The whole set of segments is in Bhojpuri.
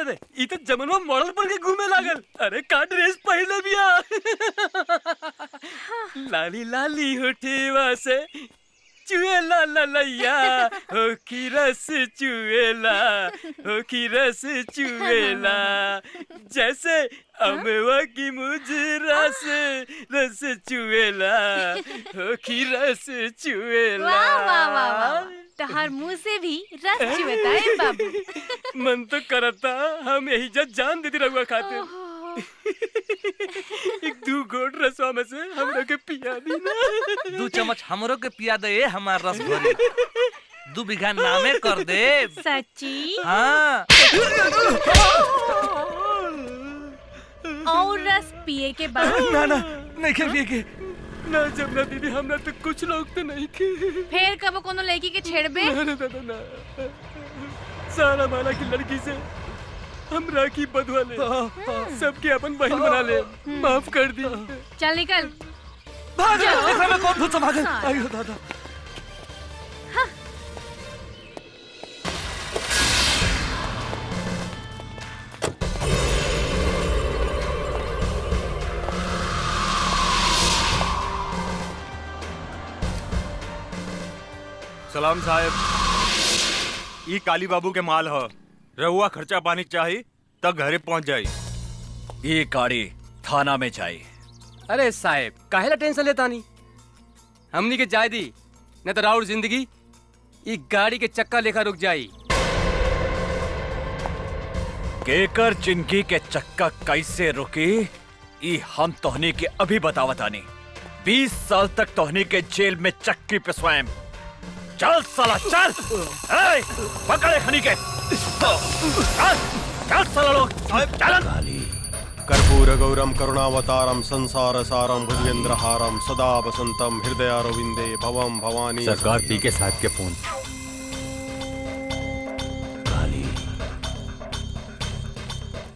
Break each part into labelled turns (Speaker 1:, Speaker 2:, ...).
Speaker 1: अरे ई तो जमनवा मॉडल पर के घूमे लागल। अरे का ड्रेस पहले बिया। लाली लाली होठेवा से चुएला ललैया हो की रस चुएला, हो की रस चुएला, जैसे अमवा की मुजरा से रस चुएला, हो की रस चुएला।
Speaker 2: वाह वाह वाह वाह, तहार मुंह से भी रस चुएता है बाबू।
Speaker 1: मन तो करता हम यही जब जान देती रहुआ खाते। एक 2 घोट रसवा में से हमरा के पिया दी ना।
Speaker 3: 2 चम्मच हमरो के पिया दे, हमार रस भरी 2 बीघा नामे कर दे।
Speaker 2: सच्ची?
Speaker 3: हाँ।
Speaker 2: और रस पिए के बाद?
Speaker 3: ना ना नहीं के पिए के
Speaker 1: ना जमुना दीदी, हमरा तो कुछ लोग तो नहीं के।
Speaker 2: फिर कब कोनो लड़की के छेड़बे?
Speaker 1: ना दादा ना, सारा माला की लड़की से हमरा की बदवा ले, सबके अपन बहन बना ले, माफ कर दी।
Speaker 2: चल निकल।
Speaker 3: भाग जा, देखा मैं कौन भूत समागल। आयो दादा।
Speaker 4: सलाम साहब, ई काली बाबू के माल ह। रहुआ खर्चा पानी चाहिए तब घरे पहुंच जाई।
Speaker 5: ये गाड़ी थाना में जाई।
Speaker 1: अरे साहब काहेला टेंशन लेता नहीं, हमनी के जाय दी न तो राउर जिंदगी ई गाड़ी के चक्का लेखा रुक जाई।
Speaker 5: केकर जिंदगी के चक्का कैसे रुकी ई हम तोहनी के अभी बतावतानी। 20 साल तक तोहनी के जेल में चक्की पे स्वयं। चल साला चल, ए, पकड़े खनी के। चल चल साला लोग चल।
Speaker 6: कर्पूर गौरम करुणावतारम संसार सारम भुजगेंद्रहारम सदा वसंतम हृदयारविंदे भवम भवानी।
Speaker 4: सरकार पी के साथ के फोन।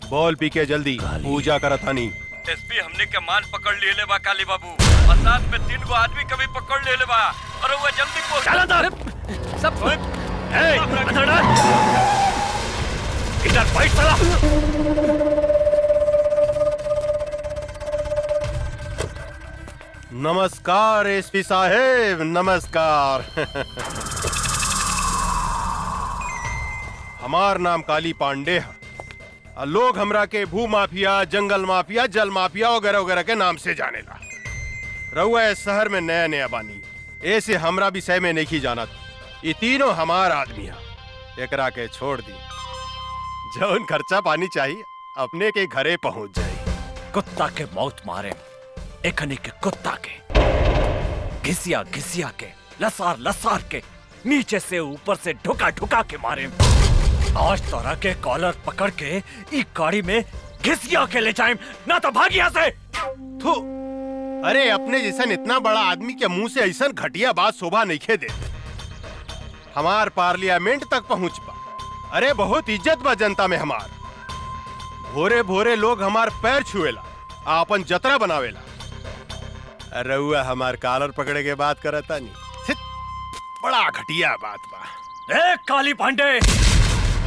Speaker 6: बोल पी के जल्दी पूजा करतानी।
Speaker 5: एसपी हमने के मान पकड़ लिए ले बा काली बाबू, और साथ में 3 गो आदमी कभी पकड़ ले ले बा। अरे वो जल्दी पहुंच। चल अंदर सब। ए अंदर डाल, इधर बैठ साला।
Speaker 6: नमस्कार एसपी साहेब, नमस्कार। हमार नाम काली पांडे है। लोग हमरा के भू माफिया, जंगल माफिया, जल माफिया वगैरह वगैरह के नाम से जानेला। रहुआ इस शहर में नया नया बानी, ऐसे हमरा भी सह में नहीं जानत। ये तीनों हमार आदमी है। एकरा के छोड़ दी, जौन खर्चा पानी चाहिए अपने के घरे पहुंच जाए।
Speaker 5: कुत्ता के मौत मारे, एकनी के कुत्ता के घिसिया घिसिया के, लसार लसार के, नीचे से ऊपर से ढुका ढुका के मारे। आज तोरा के कॉलर पकड़ के ई गाड़ी में घिसिया के ले जाए, ना तो भाग यहाँ से।
Speaker 6: थू, अरे अपने जैसा इतना बड़ा आदमी के मुंह से ऐसा घटिया बात शोभा नहीं खे देते। हमार पार्लियामेंट तक पहुंच पा। अरे बहुत इज्जत बा जनता में हमार। भोरे भोरे लोग हमार पैर छुएला, आपन जतरा बनावेला। रउआ हमार कॉलर पकड़े के बात करता नहीं, बड़ा घटिया बात बा।
Speaker 5: ए काली पांडे,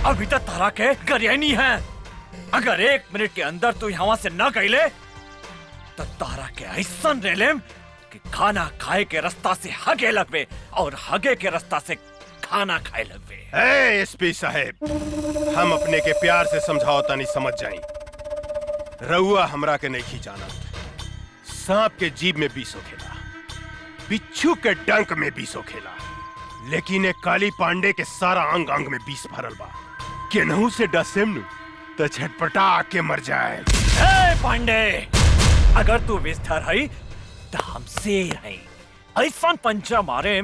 Speaker 5: अभी तक तारा के गरियानी है। अगर 1 मिनट के अंदर तू यहाँ से न गईले तो तारा के ऐसा रेलेम कि खाना खाए के रास्ता से हगे लगवे और हगे के रास्ता से खाना खाए लगवे।
Speaker 6: एसपी साहेब, हम अपने के प्यार से समझाओ नहीं समझ जाई। रउआ हमरा के नहीं जाना। सांप के जीभ में 20 खेला, बिच्छू के डंक में 20 खेला, लेकिन एक काली पांडे के सारा अंग अंग में 20 भरल बा। केनहू से डसेम नु तो छटपटा के मर जाए।
Speaker 5: ए पांडे, अगर तू विस्तर है तो हम शेर है। ऐसा पंचा मारे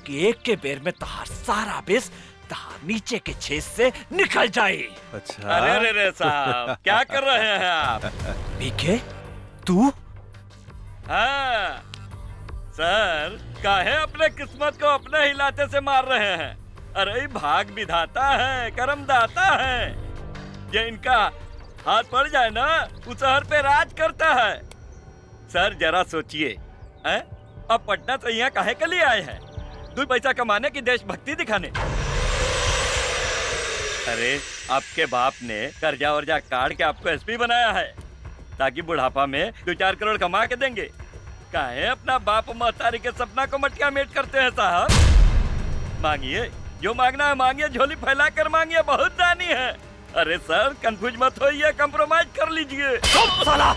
Speaker 5: कि एक के बेर में तहार सारा विष तहार नीचे के छेद से निकल जाए।
Speaker 6: अच्छा,
Speaker 5: अरे रे साहब, क्या कर रहे हैं आप? पीके तू?
Speaker 1: हाँ सर, काहे अपने किस्मत को अपने हिलाते से मार रहे हैं? अरे भाग विधाता है, कर्म दाता है। ये इनका हाथ पड़ जाए ना, उस शहर पे राज करता है। सर जरा सोचिए, अब पटना से यहाँ काहे के लिए आए हैं? 2 पैसा कमाने की देशभक्ति दिखाने? अरे आपके बाप ने कर्जा वर्जा काट के आपको एसपी बनाया है ताकि बुढ़ापा में 2-4 करोड़ कमा के देंगे। काहे अपना बाप महतारी के सपना को मटका मेट करते हैं साहब? मांगिए, जो मांगना है मांगिए, झोली फैला कर मांगिए, बहुत दानी है। अरे सर कंफ्यूज मत होइए, कंप्रोमाइज कर लीजिए।
Speaker 5: साला!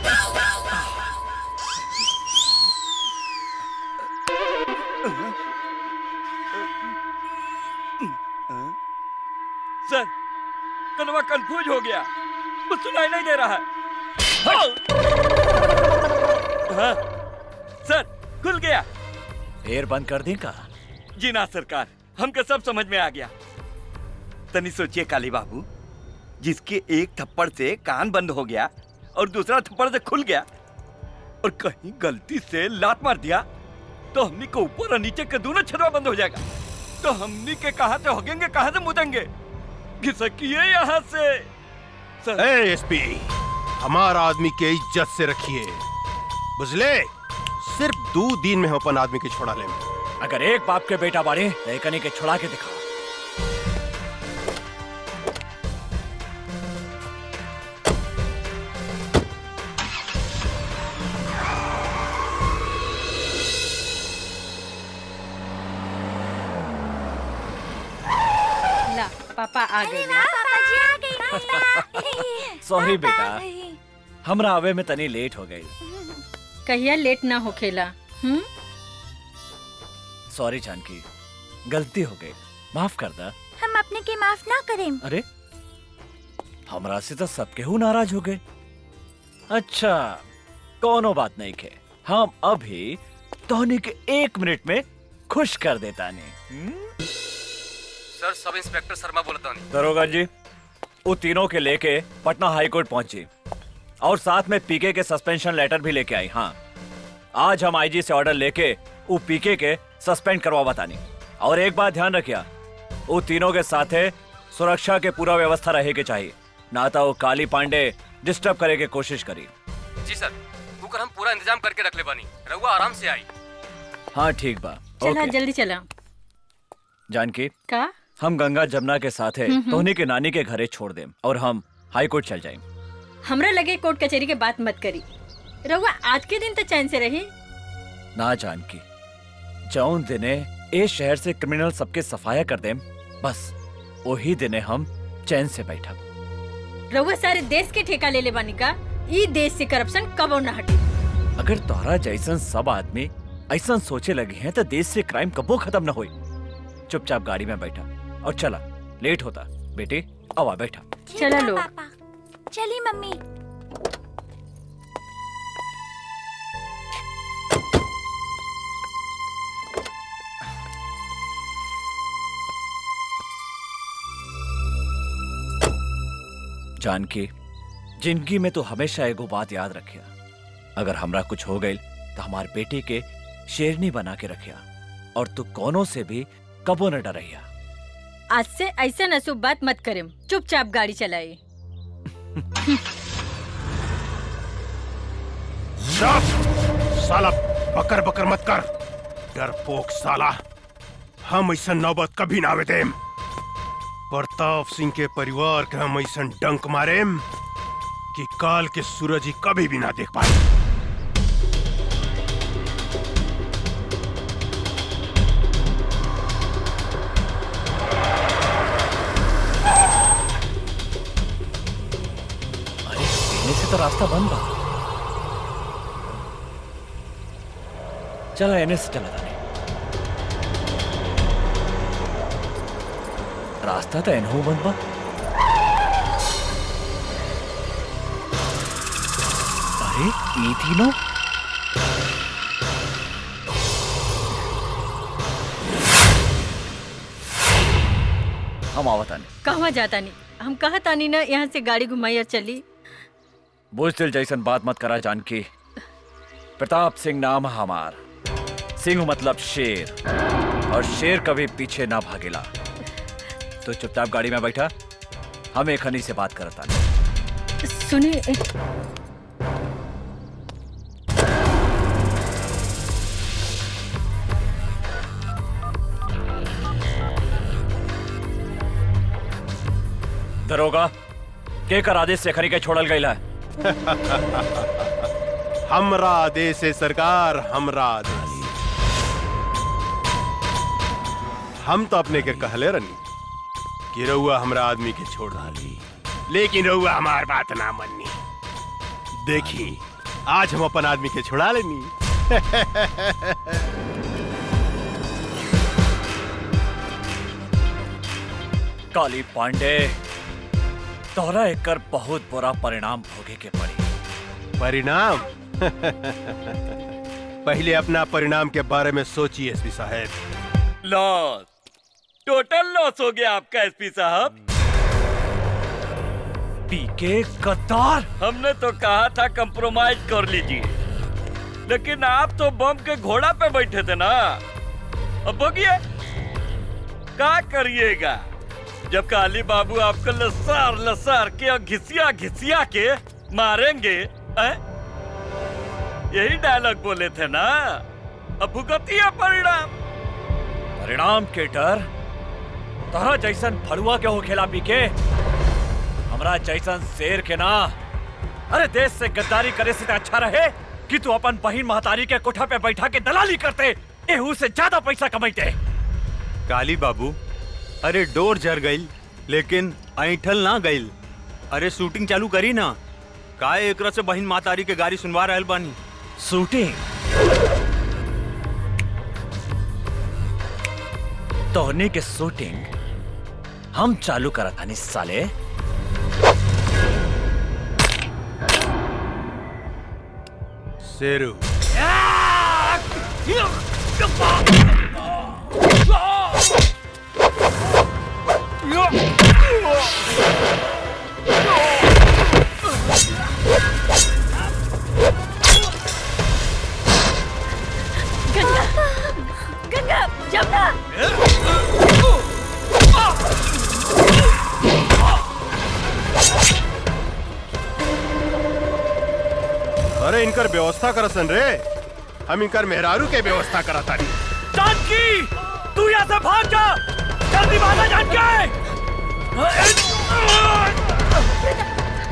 Speaker 1: सर कलवा कंफ्यूज हो गया, कुछ सुनाई नहीं दे रहा है। हाँ, सर खुल गया।
Speaker 5: फिर बंद कर दी का?
Speaker 1: जी ना सरकार, हमको सब समझ में आ गया। तनी सोचिए काली बाबू, जिसके एक थप्पड़ से कान बंद हो गया और दूसरा थप्पड़ से खुल गया और कहीं गलती से लात मार दिया तो हमनी को ऊपर और नीचे के दोनों छर्रा बंद हो जाएगा। तो हमनी के कहां से होगेंगे, कहां से मुदेंगे? घिसकिए यहाँ से।
Speaker 6: ए एसपी, हमारा आदमी के इज्जत से रखिए, बुझले? सिर्फ 2 दिन में हम अपन आदमी के छोड़ा ले।
Speaker 5: अगर एक बाप के बेटा बाड़े तो एकनी के छुड़ा के दिखाओ।
Speaker 2: ला पापा आ गए।
Speaker 5: सॉरी बेटा, हमरा आवे में तनी लेट हो गई।
Speaker 7: कहिया लेट ना होखेला।
Speaker 5: सॉरी जानकी, गलती हो गई, माफ कर दा।
Speaker 8: हम अपने के माफ ना करें।
Speaker 5: अरे हमरा से तो सबके हु नाराज हो गए। अच्छा कोनो बात नहीं के, हम अभी तोहनी के 1 मिनट में खुश कर देता नहीं।
Speaker 3: सर सब इंस्पेक्टर शर्मा बोलता नहीं।
Speaker 5: दरोगा जी, वो तीनों के लेके पटना हाई कोर्ट पहुंची और साथ में पीके के सस्पेंशन लेटर भी लेके आई। हाँ, आज हम आईजी से ऑर्डर लेके वो पीके के सस्पेंड करवा बतानी। और एक बात ध्यान रखिया, वो तीनों के साथे सुरक्षा के पूरा व्यवस्था रहे के चाहिए, ना तो वो काली पांडे डिस्टर्ब करे के कोशिश करी।
Speaker 3: जी सर, कुकर हम पूरा इंतजाम करके रख ले बानी, रहुआ आराम से आई।
Speaker 5: हाँ ठीक बा।
Speaker 7: चला
Speaker 5: ओके।
Speaker 7: जल्दी चला।
Speaker 5: जानकी,
Speaker 7: का
Speaker 5: हम गंगा जमुना के साथे तोहनी के नानी के घरे छोड़ देम और हम हाई कोर्ट चल जाएं।
Speaker 7: हमरा लगे कोर्ट कचहरी के बात मत करी। रहुआ आज के दिन तो चैन से रही।
Speaker 5: ना जानकी, जौन दिने ए शहर से क्रिमिनल सबके सफाया कर देम, बस वही दिने हम चैन से बैठब।
Speaker 7: रहुआ सारे देश के ठेका ले ले बानी का? ई देश से करप्शन कबो न हटी।
Speaker 5: अगर तोहरा जैसन सब आदमी ऐसा सोचे लगे हैं तो देश से क्राइम कबो खत्म न होई। चुपचाप गाड़ी में बैठा और चला, लेट होता। बेटे आवा बैठा।
Speaker 7: चला लो।
Speaker 8: पापा, चली मम्मी।
Speaker 5: जानकी, जिंदगी में तो हमेशा एगो बात याद रखिया, अगर हमरा कुछ हो गई तो हमार बेटी के शेरनी बना के रखिया और तू कोनो से भी कबो न डरैया।
Speaker 7: आज से ऐसा नसूब बात मत करें, चुपचाप गाड़ी चलाए।
Speaker 6: साला बकर बकर मत कर, डरपोक साला। हम ऐसा नौबत कभी ना आवे देम। प्रताप सिंह के परिवार के हम ऐसा डंक मारेम कि काल के सूरज ही कभी भी ना देख पाए।
Speaker 5: अरे पहले से तो रास्ता बंद बा। चला एने से चला था। रास्ता तो एनहू बंद बा। अरे ये तीनों हम आवतानी।
Speaker 7: कहवा जाता नहीं, हम कहा तानी ना यहाँ से गाड़ी घुमाई और चली।
Speaker 5: बुजदिल जैसन बात मत करा जानकी। प्रताप सिंह नाम है हमार। सिंह मतलब शेर, और शेर कभी पीछे ना भागेला। तो चुपचाप गाड़ी में बैठा, हम एक हनी से बात करता।
Speaker 7: सुनिए,
Speaker 5: दरोगा के कर आदेश से खरी के छोड़ल गई है।
Speaker 6: हमरा आदेश है सरकार, हमरा आदेश। हम तो अपने के कहले रनी कि रउआ हमरा आदमी के छोड़ डाली, लेकिन रउआ हमार बात ना मन्नी। देखी आज हम अपन आदमी के छुड़ा लेनी।
Speaker 5: काली पांडे, तोहरा एकर बहुत बुरा परिणाम भोगे के पड़ी।
Speaker 6: परिणाम? पहले अपना परिणाम के बारे में सोचिए एसपी साहब।
Speaker 1: लॉस, टोटल लॉस हो गया आपका एसपी साहब।
Speaker 5: पीके गद्दार,
Speaker 1: हमने तो कहा था कंप्रोमाइज कर लीजिए, लेकिन आप तो बम के घोड़ा पे बैठे थे ना। अब भोगिए, क्या करिएगा जब काली बाबू आपको लसार लसार के और घिसिया घिसिया के मारेंगे। यही डायलॉग बोले थे ना। अब भुगतिया परिणाम।
Speaker 5: परिणाम के डर तोहरा जैसन फड़ुआ के हो खेला पीके, हमरा जैसन शेर के ना। अरे देश से गद्दारी करे से अच्छा रहे कि तू अपन बहिन महतारी के कोठा पे बैठा के दलाली करते, एहू से ज्यादा पैसा कमाइते।
Speaker 4: काली बाबू, अरे डोर जर गई लेकिन ऐठल ना गई। अरे शूटिंग चालू करी ना, का एकरा से बहिन मातारी के गाड़ी सुनवा रहल बानी।
Speaker 5: शूटिंग? तोहनी के शूटिंग हम चालू करत हनी साले।
Speaker 6: शेरू,
Speaker 7: गंगा, जमुना।
Speaker 6: अरे इनकर व्यवस्था करसन रे, हम इनकर मेहरारू के व्यवस्था करता नहीं।
Speaker 5: जानकी, तू यहाँ से भाग जा, जल्दी भागा जानकी।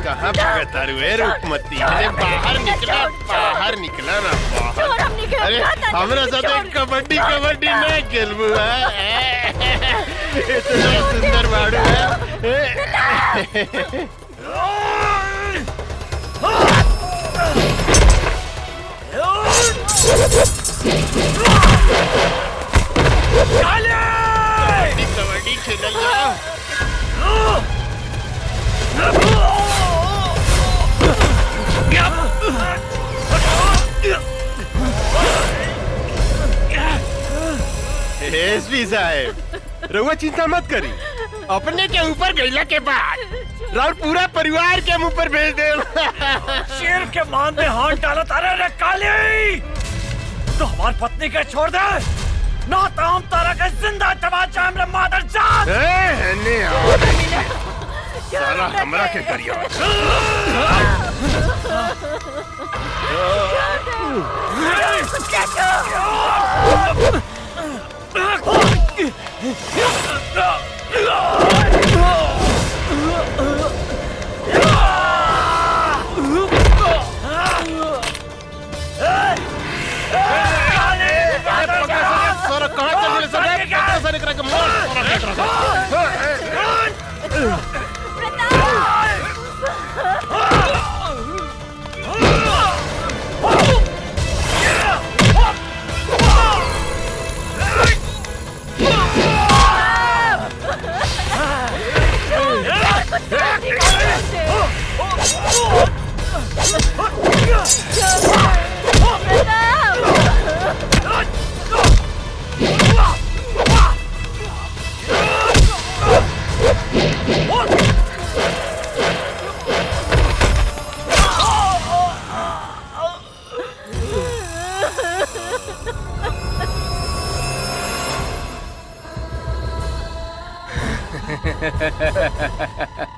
Speaker 6: कहाँ भागता रे रूपमती? अरे बाहर निकला ना बाहर। अरे हमरा साथे कबड्डी नहीं खेलबू है? इतना सुंदर बाड़ू है। कबड्डी खेलल जाओ। एसपी साहब, रउआ चिंता मत करी, अपने के ऊपर गईला के बाद राउर पूरा परिवार के मुंह पर भेज दे।
Speaker 5: शेर के मान में हाथ डाला तारे रे काली, तो हमारी पत्नी के छोड़ दे, ना तो हम तारा के जिंदा तमाचा हमरे मादर जात।
Speaker 6: साला हमरा के करियो।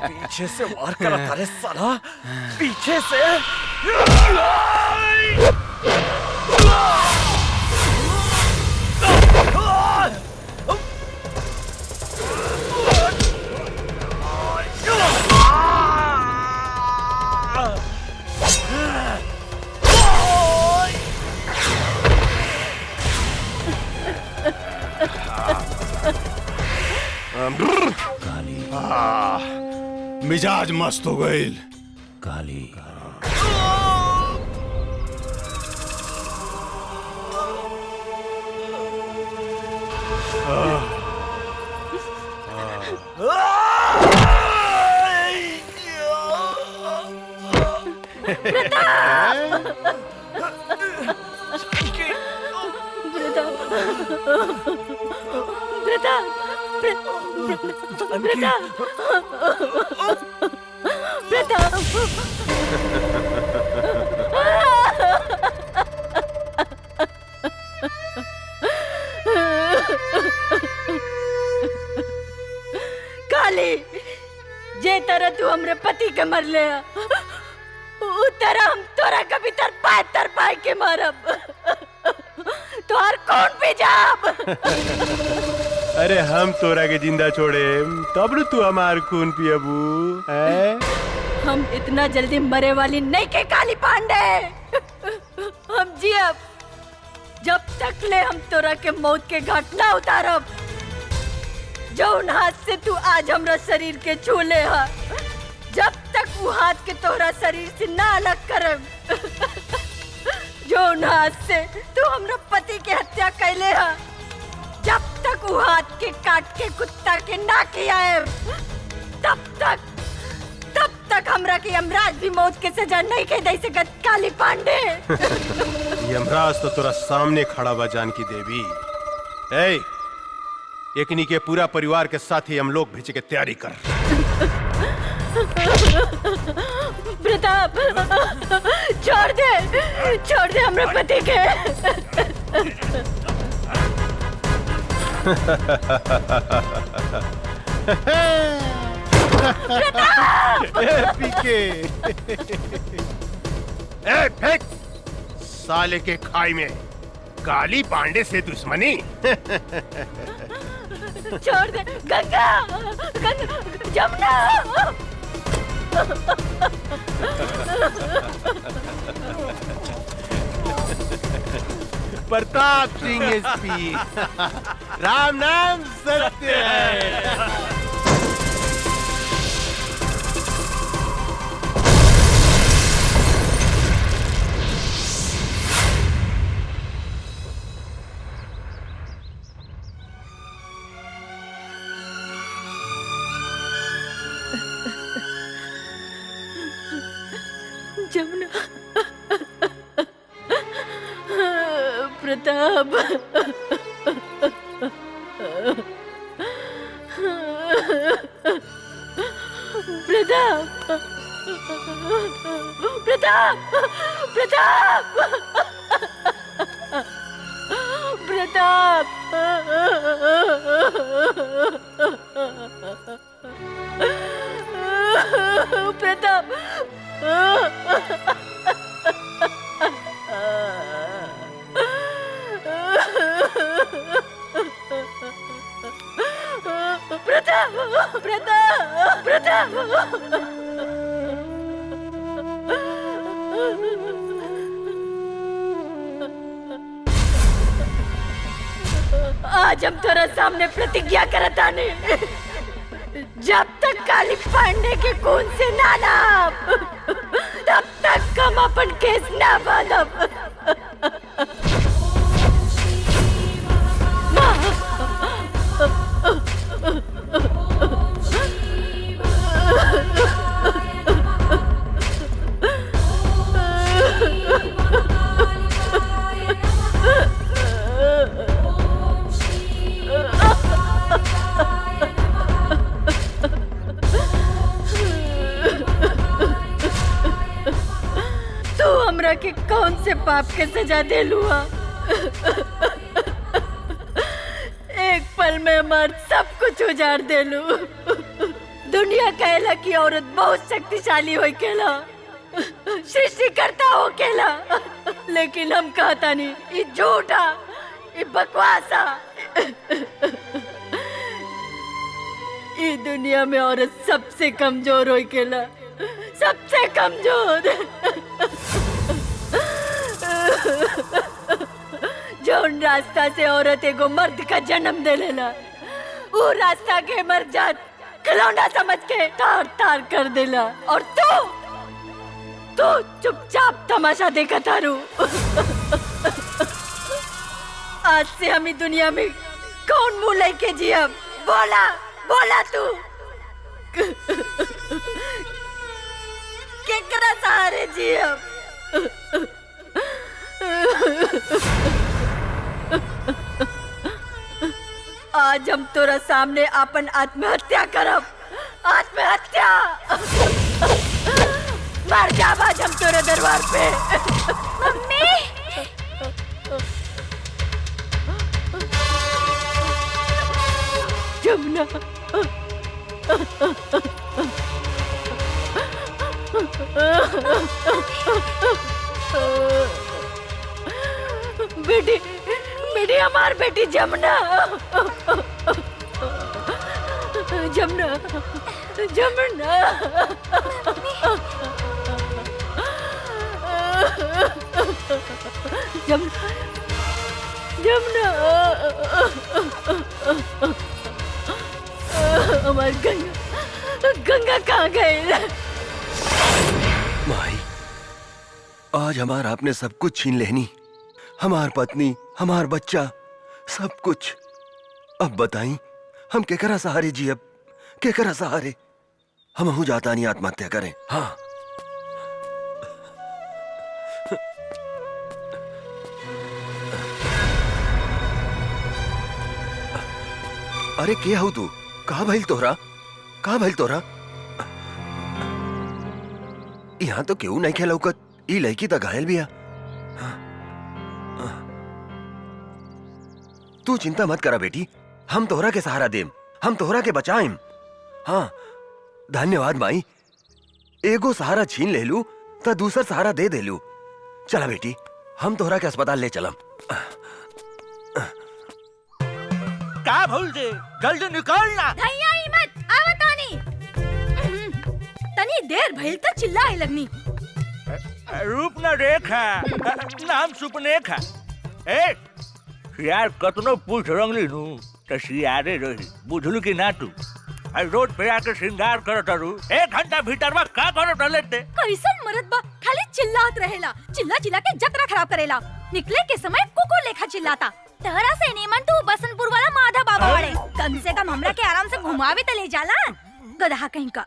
Speaker 5: पीछे से वार करा तारे साला, पीछे से।
Speaker 6: मिजाज मस्त हो गई।
Speaker 5: काली
Speaker 7: काली, जे तरह तू हमरे पति के मर ले उ तरह हम तोरा कभी तर पाए के मारब। तोहर कौन भी जाब।
Speaker 6: अरे हम तोरा के जिंदा छोड़े तब न तू हमार खून पियबू है?
Speaker 7: हम इतना जल्दी मरे वाली नहीं के काली पांडे। हम जियब जब तक ले हम तोरा के मौत के घाट ना उतारब। जौन हाथ से तू आज हमरा शरीर के छू ले हा, जब तक वो हाथ के तोहरा शरीर से ना अलग करब। जौन हाथ से तू हमरा पति के हत्या कैले हा, जब तक वो हाथ के काट के कुत्ता के ना खियाएब, तब तक हमरा के यमराज भी मौत के सजा नहीं के दे सकत काली पांडे।
Speaker 6: यमराज तो तोरा सामने खड़ा बा जानकी देवी। ए, एकनी के पूरा परिवार के साथ ही हम लोग भेजे के तैयारी कर।
Speaker 7: प्रताप, छोड़ दे हमरे पति के।
Speaker 6: पीके ए फेंक साले के खाई में काली पांडे से दुश्मनी।
Speaker 7: छोड़ दे गंगा, जमुना।
Speaker 6: प्रताप सिंह एसपी, राम नाम सत्य है।
Speaker 7: जमुना, प्रताप, प्रताप। आज हम तेरे सामने प्रतिज्ञा करता नहीं, जब तक काली पांडे के खून से ना नाप, तब तक हम अपन केस ना बांधब। तू हमरा के कौन से पाप के सजा दे लुआ? एक पल में मर्द सब कुछ उजाड़ दे लू। दुनिया कहला कि औरत बहुत शक्तिशाली हो केला, सृष्टिकर्ता हो केला, लेकिन हम कहता नहीं, ये झूठा, ये बकवासा। ये दुनिया में औरत सबसे कमजोर हो केला, सबसे कमजोर। जौन रास्ता से औरत एगो मर्द का जन्म दे लेला, वो रास्ता के मर जात खिलौना समझ के तार तार कर देला और तू चुपचाप तमाशा देखा तारू। आज से हम ही दुनिया में कौन मुंह लेके जियब? बोला बोला तू केकरा सहारे जियब? आज हम तोरा सामने अपन आत्महत्या करब। आत्महत्या मर जाब आज हम तोरे दरबार पे।
Speaker 8: मम्मी
Speaker 7: जमुना बेटी बेटी हमार बेटी जमुना जमुना जमुना जमुना जमुना हमार गंगा गंगा कहाँ गए?
Speaker 9: माई, आज हमार आपने सब कुछ छीन लेनी, हमार पत्नी, हमार बच्चा, सब कुछ। अब बताई हम केकरा सहारे जियब? केकरा सहारे? हम हूं जाता नहीं आत्महत्या करें। हाँ अरे के हूँ तू? कहा भइल तोहरा? कहा भइल तोहरा? यहाँ तो क्यों नहीं खेलौकत? ई लड़की तो घायल भी है। तू चिंता मत करा बेटी, हम तोहरा के सहारा देम, हम तोहरा के बचाएम। हाँ धन्यवाद माई, एगो सहारा छीन ले लू तो दूसरा सहारा दे दे लू। चला बेटी हम तोहरा के अस्पताल ले चलम।
Speaker 3: का भूल जे जल्दी निकलना।
Speaker 2: धैया ही मत आवतानी। तनी देर भइल त चिल्लाए लगनी।
Speaker 3: रूप न रेखा, नाम सुपनेखा। ए यार कतनो पूछ रंगली नु त सियारे रही, बुझलू कि ना तू? रोड पे आके श्रृंगार करत रू, 1 घंटा भीतर में का करत लेते?
Speaker 2: कैसन मरद बा, खाली चिल्लात रहेला, चिल्ला चिल्ला के जतरा खराब करेला। निकले के समय कुकुर लेखा चिल्लाता।
Speaker 8: तहरा से नीमन तू बसंतपुर वाला माधा बाबा वाले, कम से कम हमरा के आराम से घुमावे त ले जाला।
Speaker 2: गधा कहीं का।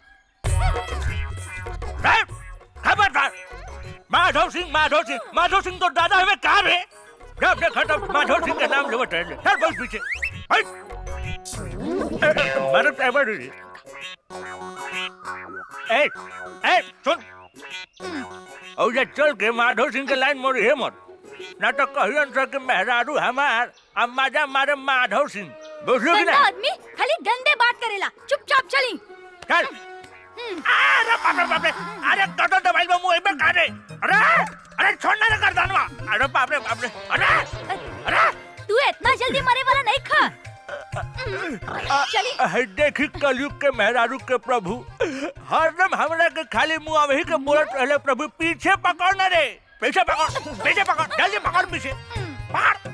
Speaker 3: खबरदार! माधव सिंह तो दादा हमें कहा रे? जब देखा तब माधव सिंह का नाम लेवत रहे। चल बस पीछे। मरद एवर ए सुन, और ये चल के माधव सिंह के लाइन मोड़ी है मत, ना तो कहियन से कि मेहरारू हमार अम्माजा मारे माधव सिंह। बुझलो कि ना?
Speaker 2: आदमी खाली गंदे बात करेला, चुपचाप चली।
Speaker 3: चल। अरे बाप रे, अरे कदम दबाई में मुंह में काटे। अरे छोड़ना ना कर दानवा। अरे बाप रे, अरे
Speaker 2: तू इतना जल्दी मरे वाला नहीं खा।
Speaker 3: चली। देखी कलयुग के मेहरारू के प्रभु हरदम हमरा के खाली मुंह में ही के बोलत रहले, प्रभु पीछे पकड़ ना रे, पीछे पकड़, जल्दी पकड़ पीछे पकड़।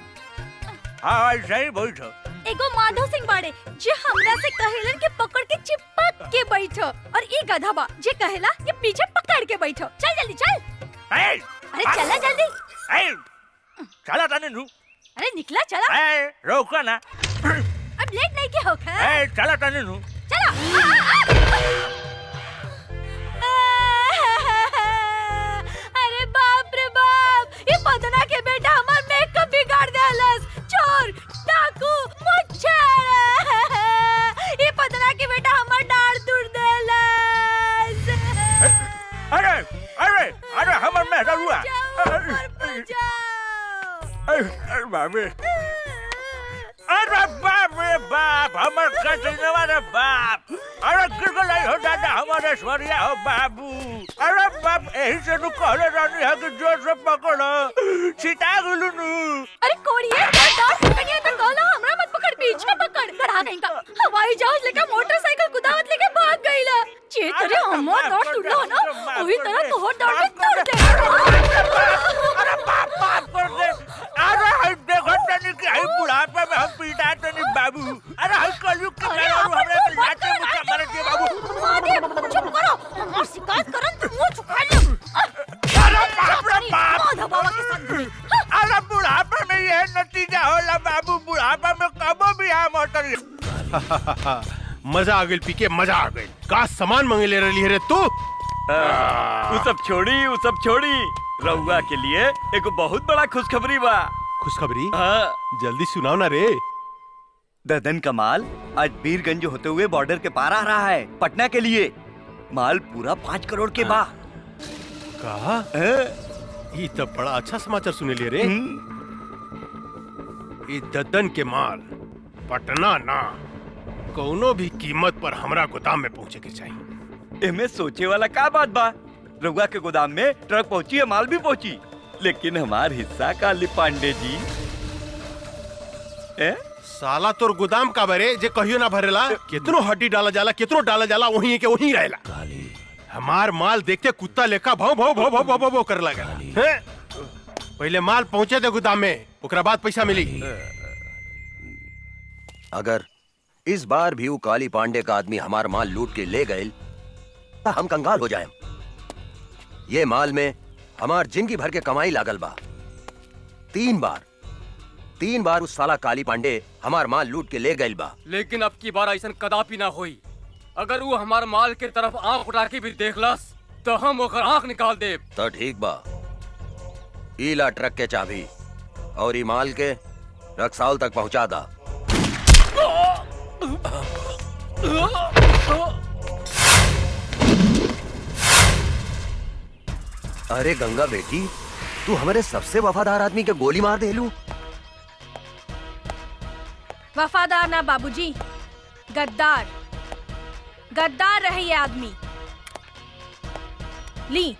Speaker 3: हाँ सही बोल छो।
Speaker 2: एगो माधव सिंह बाड़े जे हमरा से कहेलन के पकड़ के चिपक के बैठो, और ई गधा बा जे कहेला कि पीछे पकड़ के बैठो। चल जल्दी चल। अरे चला जल्दी।
Speaker 3: चला तने नु।
Speaker 2: अरे निकला चला।
Speaker 3: रोको ना।
Speaker 2: अब लेट नहीं के होखा।
Speaker 3: चला तने नु।
Speaker 2: चला। अरे बाप रे बाप, ये पदना के बेटा हमार मेकअप बिगाड़ देलस। चोर, डाकू, मुच्छर। ये पदना के बेटा हमार डांड तोड़ देलस।
Speaker 3: अरे हमर मेहरारू हुआ।
Speaker 2: अरे
Speaker 3: बाबे, अरे बाप रे बाप, हमर कचनवा रे बाप। अरे गिरगलाई हो दादा हमारे स्वरिया हो बाबू। अरे बाप, यही से नु कहले रानी है कि जोर से पकड़ो, छिटा गेलु नु।
Speaker 2: अरे कोड़िए डर पकड़िए तो कहलो हमरा मत पकड़, पीछे पकड़। गधा कहीं का हवाई जहाज लेके मोटरसाइकिल कुदावत लेके भाग गईला। चेतरे हमर दौड़ टूटलो ना, ओही तरह तोहर दौड़ में तोड़ दे।
Speaker 3: अरे बाप कर दे। अरे हई देखो तनी कि हई बुढ़ापे में हम पीटा तनी बाबू। अरे हई कलयुग के मेहरारू हमरे के लाते मुका मारे दे
Speaker 8: और शिकायत करन तो मुंह छुपा ले।
Speaker 3: अरे बाप रे बाप!
Speaker 8: माधव बाबा के साथ घूमी।
Speaker 3: अरे बुढ़ापे में ये नतीजा होला बाबू, बुढ़ापा में कबो भी आ मोटर।
Speaker 6: मजा आ गई पीके, मजा आ गई। का सामान मंगे ले रही है रे तू?
Speaker 1: वो सब छोड़ी रहुआ के लिए एक बहुत बड़ा खुशखबरी बा।
Speaker 6: खुशखबरी?
Speaker 1: हाँ।
Speaker 6: जल्दी सुनाओ ना रे।
Speaker 10: ददन का माल आज बीरगंज होते हुए बॉर्डर के पार आ रहा है पटना के लिए। माल पूरा 5 करोड़ के बा।
Speaker 6: कहा? ये तो बड़ा अच्छा समाचार सुने ले रे। ये ददन के माल पटना ना, कोनो भी कीमत पर हमरा गोदाम में पहुंचे के चाहिए।
Speaker 1: एमे सोचे वाला का बात बा? रहुआ के गोदाम में ट्रक पहुंची है, माल भी पहुंची, लेकिन हमार हिस्सा काली पांडे जी।
Speaker 6: साला तोर गोदाम का बरे जे कहियो ना भरेला। कितनो हड्डी डाला जाला वहीं के वहीं रहेला। हमार माल देखते कुत्ता लेखा भौ भौ भौ भौ भौ भौ भौ कर लगा। पहले माल पहुंचे दे गोदाम में, ओकरा बाद पैसा मिली।
Speaker 9: अगर इस बार भी वो काली पांडे का आदमी हमार माल लूट के ले गए तो हम कंगाल हो जाएं। ये माल में हमार जिंदगी भर के कमाई लागल बा। 3 बार उस साला काली पांडे हमार माल लूट के ले गइल बा।
Speaker 11: लेकिन अब की बार ऐसा कदापि ना होई। अगर वो हमार माल के तरफ आंख उठा के भी देखलस तो हम ओकर आंख निकाल देब।
Speaker 9: तो ठीक बा, ईला ट्रक के चाबी और ई माल के रक्सौल तक पहुंचा दा। अरे गंगा बेटी, तू हमारे सबसे वफादार आदमी के गोली मार देलू।
Speaker 2: वफादार ना बाबूजी, गद्दार रहे ये आदमी। ली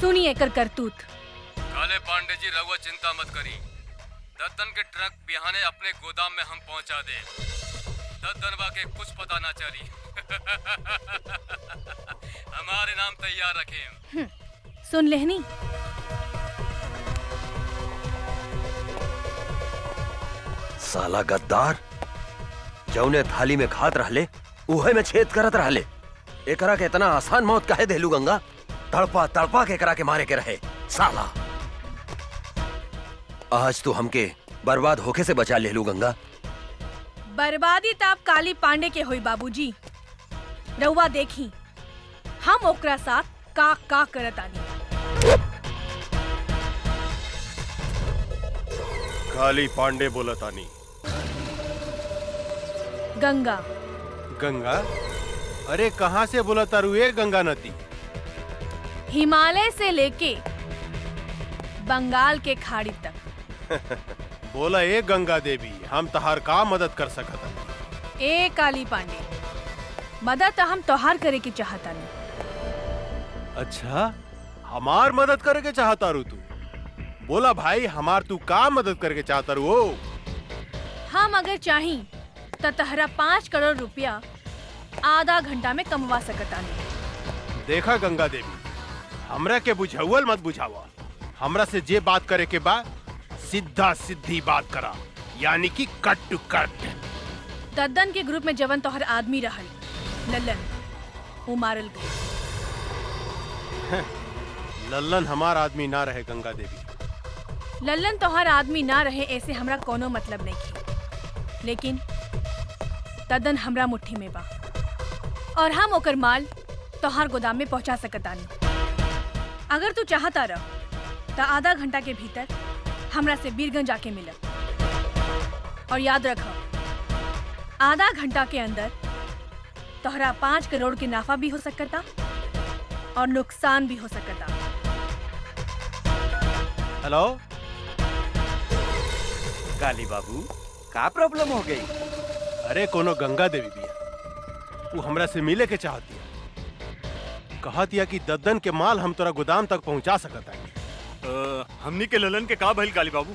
Speaker 2: सुनिए कर करतूत।
Speaker 11: काले पांडे जी रहुआ चिंता मत करी। दद्दन के ट्रक बिहाने अपने गोदाम में हम पहुंचा दे। दद्दनवा के कुछ पता ना चली। हमारे नाम तैयार रखें।
Speaker 2: सुन लेहनी।
Speaker 9: साला गद्दार, जौने थाली में खात रहले उहे में छेद करत रहले। एकरा के इतना आसान मौत काहे देलू गंगा? तड़पा के एकरा के मारे के रहे साला। आज तू हमके बर्बाद होके से बचा लेलू गंगा।
Speaker 2: बर्बादी तो आप काली पांडे के होई बाबूजी। रउआ देखी हम ओकरा साथ का करत आनी।
Speaker 6: काली पांडे बोलतानी।
Speaker 2: गंगा
Speaker 6: गंगा? अरे कहाँ से बोला तारू ये गंगा नदी?
Speaker 2: हिमालय से लेके बंगाल के खाड़ी तक।
Speaker 6: बोला ए गंगा देवी, हम तहार का मदद कर सकत?
Speaker 2: ए काली पांडे, मदद हम तोहार करे की चाहता नहीं।
Speaker 6: अच्छा, हमार मदद करे के चाहता रू तू? बोला भाई, हमार तू का मदद करके चाहता रू?
Speaker 2: हम अगर चाही तो तहरा 5 करोड़ रुपया आधा घंटा में कमवा सकता नहीं।
Speaker 6: देखा गंगा देवी, हमरा के बुझावल मत बुझावा। हमरा से जे बात करे के बा सीधा सीधी बात करा, यानी कि कट टू कट।
Speaker 2: दद्दन के ग्रुप में जवन तोहर आदमी रहल लल्लन, वो मारल गई।
Speaker 6: लल्लन हमार आदमी ना रहे गंगा देवी।
Speaker 2: लल्लन तोहर आदमी ना रहे ऐसे हमरा कोनो मतलब नहीं की, लेकिन दद्दन हमरा मुट्ठी में बा और हम ओकर माल तोहार गोदाम में पहुंचा सकतानी। अगर तू चाहता रह तो आधा घंटा के भीतर हमरा से बीरगंज आके मिल। और याद रख, आधा घंटा के अंदर तोहरा 5 करोड़ के नाफा भी हो सकता और नुकसान भी हो सकता।
Speaker 6: हेलो
Speaker 10: काली बाबू, का प्रॉब्लम हो गई?
Speaker 6: अरे कोनो गंगा देवी बिया, वो हमरा से मिले के चाहती है। कहतिया कि दद्दन के माल हम तोरा गोदाम तक पहुंचा सकता है।
Speaker 4: हमनी के ललन के का भइल काली बाबू?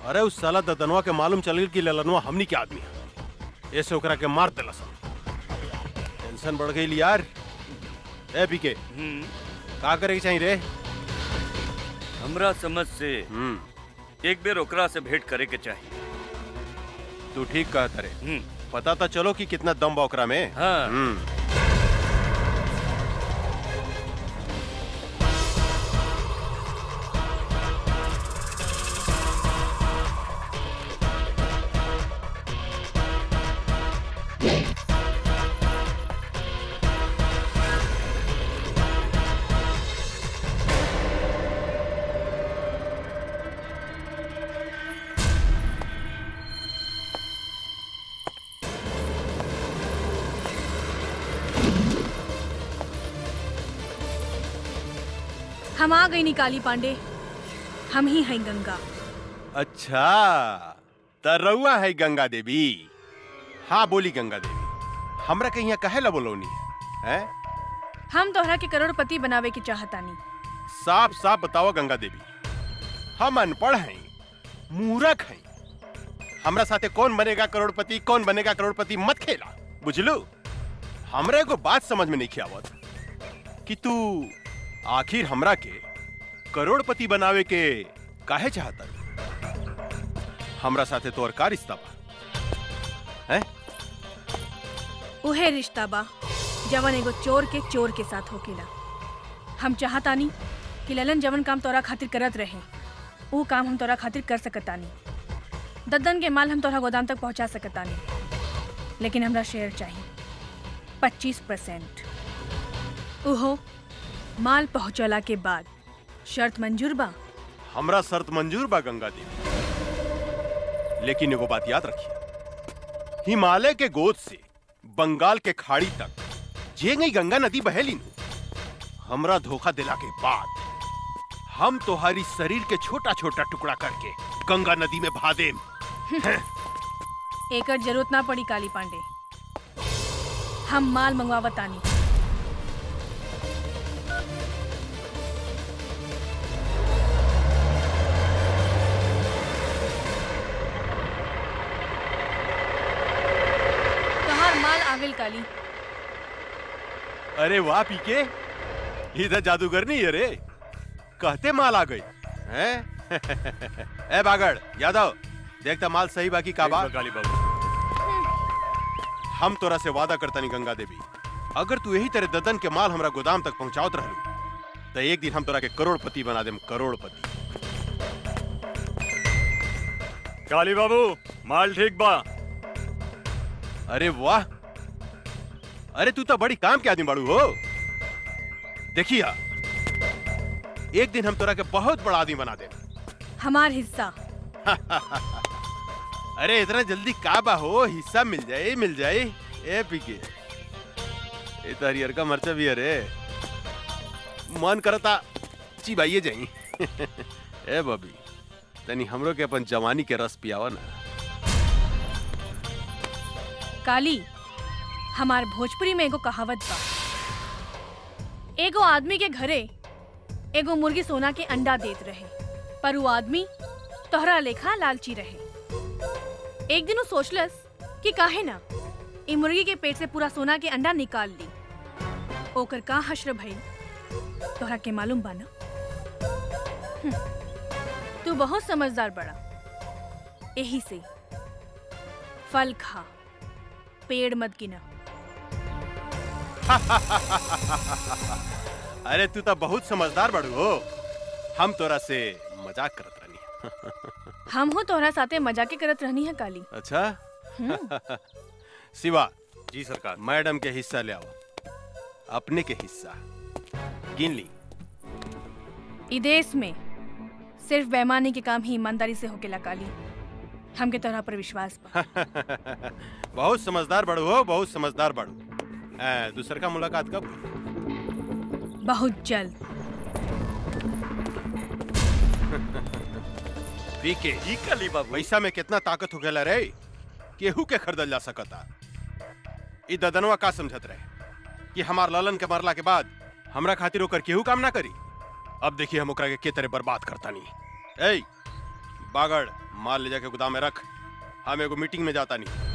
Speaker 6: अरे उस साला दद्दनवा के मालूम चल गई कि ललनवा हमनी के आदमी है, ऐसे ओकरा के मार देला सन। टेंशन बढ़ गई यार। ए पीके, का करे के चाहिए रे?
Speaker 1: हमरा समझ से एक बेर ओकरा से भेंट करे के चाहिए।
Speaker 6: तू ठीक कहता रे। पता तो चलो कि कितना दम बा ओकरा में।
Speaker 1: हाँ।
Speaker 7: हम आ गई निकाली पांडे, हम ही हैं गंगा।
Speaker 6: अच्छा तरौआ है गंगा देवी। हाँ बोली गंगा देवी, हमरा के यहाँ कहे ला बोलौनी है?
Speaker 7: हम तोहरा के करोड़पति बनावे की चाहतानी।
Speaker 6: साफ साफ बताओ गंगा देवी, हम अनपढ़ हैं, मूर्ख हैं। हमरा साथे कौन बनेगा करोड़पति, कौन बनेगा करोड़पति मत खेला, बुझलू? हमरा एगो बात समझ में नहीं आवत कि तू आखिर हमरा के करोड़पति बनावे के काहे चाहता? हमरा साथे तोर का रिश्ता बा? हैं?
Speaker 7: उहे रिश्ता बा जवन एगो चोर के साथ होकेला। हम चाहतानी कि ललन जवन काम तोरा खातिर करत रहे वो काम हम तोरा खातिर कर सकतानी। दद्दन के माल हम तोरा गोदाम तक पहुंचा सकतानी, लेकिन हमरा शेयर चाहिए 25%। उहो माल पहुंचला के बाद। शर्त मंजूर बा?
Speaker 6: हमरा शर्त मंजूर बा गंगा देवी, लेकिन एगो बात याद रखिए, हिमालय के गोद से बंगाल के खाड़ी तक जे गई गंगा नदी बहेली नु, हमरा धोखा दिला के बाद हम तोहारी शरीर के छोटा छोटा टुकड़ा करके गंगा नदी में बहा देम।
Speaker 7: एकर जरूरत ना पड़ी काली पांडे, हम माल मंगवावतानी। तोहार माल आविल काली।
Speaker 6: अरे वाह पीके, इधर जादूगर नहीं है रे, कहते माल आ गई हैं? ए बागड़ यादव, देखता माल सही बाकी का बा?
Speaker 4: काली बाबू,
Speaker 6: हम तोरा से वादा करता नहीं गंगा देवी, अगर तू यही तरह ददन के माल हमरा गोदाम तक पहुंचावत रहलू तो एक दिन हम तोरा के करोड़पति बना देम, करोड़पति।
Speaker 4: काली बाबू माल ठीक बा।
Speaker 6: अरे वाह, अरे तू तो बड़ी काम के आदमी बाड़ू हो। देखिया एक दिन हम तोरा के बहुत बड़ा आदमी बना दे।
Speaker 7: हमार हिस्सा।
Speaker 6: अरे इतना जल्दी का बा हो, हिस्सा मिल जाए मिल जाए। ए पीके, ए तो हरियर का मर्चा भी अरे मन करता चिबाइए जाई। ए बबी, तनी हमरो के अपन जवानी के रस पियावा ना।
Speaker 7: काली, हमार भोजपुरी में एगो कहावत बा, एगो आदमी के घरे एगो मुर्गी सोना के अंडा देत रहे, पर वो आदमी तोहरा लेखा लालची रहे। एक दिन वो सोचलस कि काहे ना ई मुर्गी के पेट से पूरा सोना के अंडा निकाल ली। ओकर का हश्र भइल तोहरा के मालूम बा ना? तू बहुत समझदार बड़ा, यही से फल खा, पेड़ मत गिना।
Speaker 6: अरे तू तो बहुत समझदार बड़ू हो, हम तोरा से मजाक करत रहनी।
Speaker 7: हम हो तोहरा साथे मजाके करत रहनी है काली।
Speaker 6: अच्छा शिवा
Speaker 4: जी सरकार।
Speaker 6: मैडम के हिस्सा ले आओ, अपने के हिस्सा गिन ली।
Speaker 7: ई देश में सिर्फ बेईमानी के काम ही ईमानदारी से होकेला काली, हमके तोहरा पर विश्वास बा।
Speaker 6: बहुत समझदार बड़ू हो, बहुत समझदार बड़ू। दूसर का मुलाकात कब?
Speaker 7: बहुत जल्द।
Speaker 6: पीके
Speaker 1: जी काली बाबू,
Speaker 6: पैसा में कितना ताकत हो गया रे, केहू के खरीदल जा सकता। ई ददनवा का समझत रहे कि हमार ललन के मरला के बाद हमरा खातिर ओकर केहू काम ना करी। अब देखिए हम ओकरा के तरह बर्बाद करता नहीं। ए बागड़, माल ले जाके गोदाम में रख, हम एगो मीटिंग में जाता नहीं।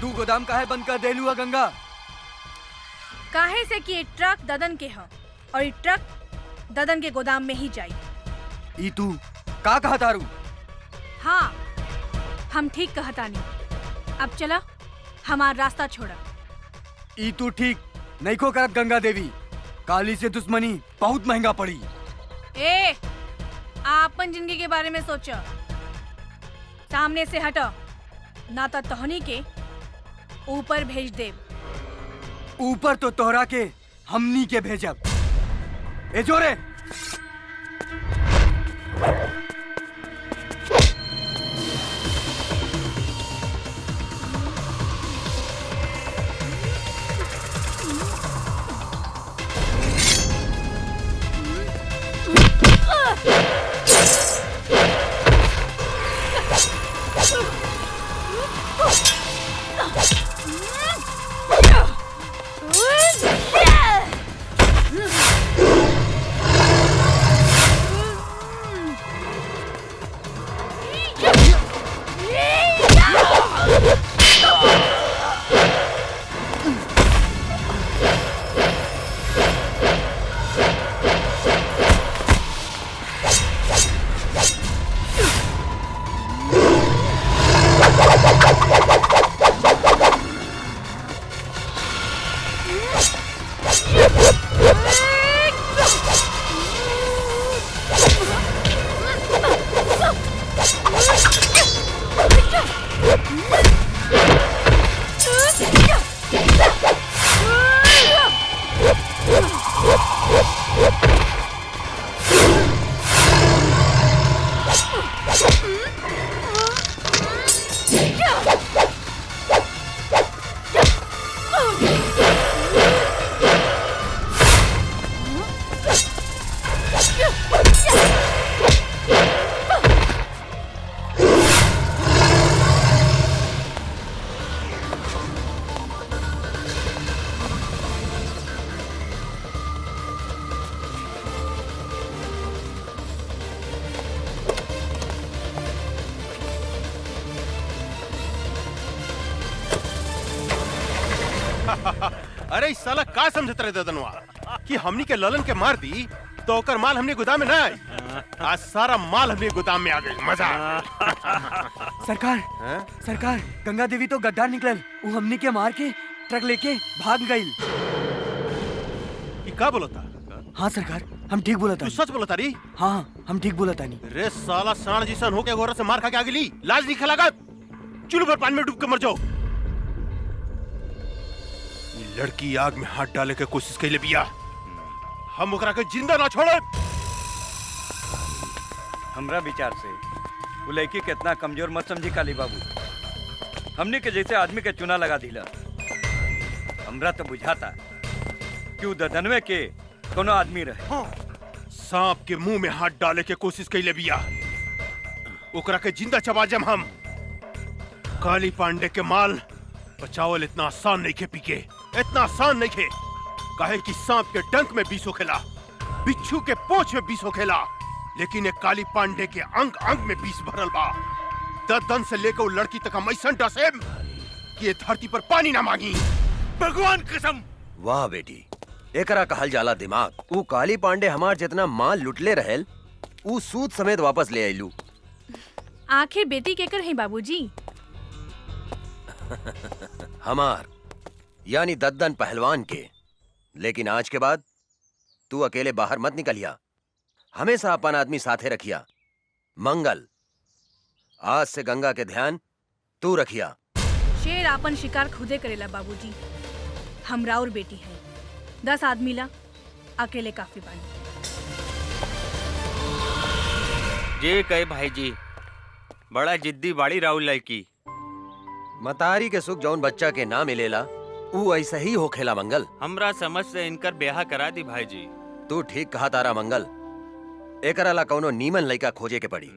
Speaker 10: तू गोदाम काहे बंद कर देलू गंगा?
Speaker 7: काहे से कि ये ट्रक ददन के है और ये ट्रक ददन के गोदाम में ही जाई।
Speaker 10: ई तू का कहा तारू?
Speaker 7: हाँ, हम ठीक कहतानी। अब चला, हमार रास्ता छोड़ा।
Speaker 10: ई तू ठीक नहीं को करत गंगा देवी, काली से दुश्मनी बहुत महंगा पड़ी।
Speaker 7: ए, आपन जिंदगी के बारे में सोचो, सामने से हटो, ना तो तोहनी के ऊपर भेज दे।
Speaker 10: ऊपर तो तोहरा के हमनी के भेजब। ए जोरे
Speaker 6: अरे इस साला का समझत रहे ददनवा कि हमनी के ललन के मार दी तो ओकर माल हमने गोदाम में ना आई। आज सारा माल हमने गोदाम में आ गई। मजा
Speaker 10: सरकार सरकार गंगा देवी तो गद्दार निकलल वो हमनी के मार के ट्रक लेके भाग गई।
Speaker 6: का बोला था?
Speaker 10: हाँ सरकार हम ठीक बोला था।
Speaker 6: तू सच बोला था री?
Speaker 10: हाँ हम ठीक बोला था नहीं।
Speaker 6: रे साला साण जिसन होके गोरा से मार खा के आगे ली लाज नहीं खलागा। चुल्लू भर पानी में डूब के मर जाओ। लड़की आग में हाथ डाले के कोशिश कैले बिया, हम ओकरा के जिंदा ना छोड़े।
Speaker 1: हमरा विचार से वो लड़की कितना कमजोर मत समझी काली बाबू। हमने के जैसे आदमी के चुना लगा दिला। हमरा तो बुझाता कि ददनवे के कोनो आदमी रहे।
Speaker 6: हाँ। सांप के मुंह में हाथ डाले के कोशिश कैले बिया, ओकरा के जिंदा चबा जम हम। काली पांडे के माल बचावल इतना आसान नहीं खे पीके, इतना आसान नहीं खे। काहे कि सांप के डंक में विष होखेला, बिच्छू के पोंछ में विष होखेला, लेकिन एक काली पांडे के अंग अंग में विष भरल बा। ददन से लेकर वो लड़की तक हम ऐसा डसेम कि ये धरती पर पानी ना मांगी। भगवान कसम।
Speaker 9: वाह बेटी, एकरा कहल जाला दिमाग। ऊ काली पांडे हमार जितना माल लुटले रहेल ऊ सूद समेत वापस ले आइलू।
Speaker 2: आखिर बेटी केकर है बाबूजी?
Speaker 9: हमार यानी दद्दन पहलवान के। लेकिन आज के बाद तू अकेले बाहर मत निकलिया, हमेशा अपन आदमी साथे रखिया। मंगल, आज से गंगा के ध्यान तू रखिया।
Speaker 2: शेर आपन शिकार खुदे करेला बाबूजी। हमरा और बेटी है, 10 आदमी ला अकेले काफी बानी।
Speaker 4: जे कहे भाई जी, बड़ा जिद्दी बाड़ी राहुल लड़की।
Speaker 9: मतारी के सुख जौन बच्चा के ना मिलेला ऊ ऐसा ही होखेला मंगल।
Speaker 4: हमरा समझ से इनकर ब्याह करा दी भाई जी।
Speaker 9: तू ठीक कहा तारा मंगल, एकरा ला कौनो नीमन लइका खोजे के पड़ी।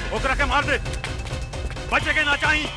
Speaker 6: ओकरा के मार दे, बचे के ना चाहिए।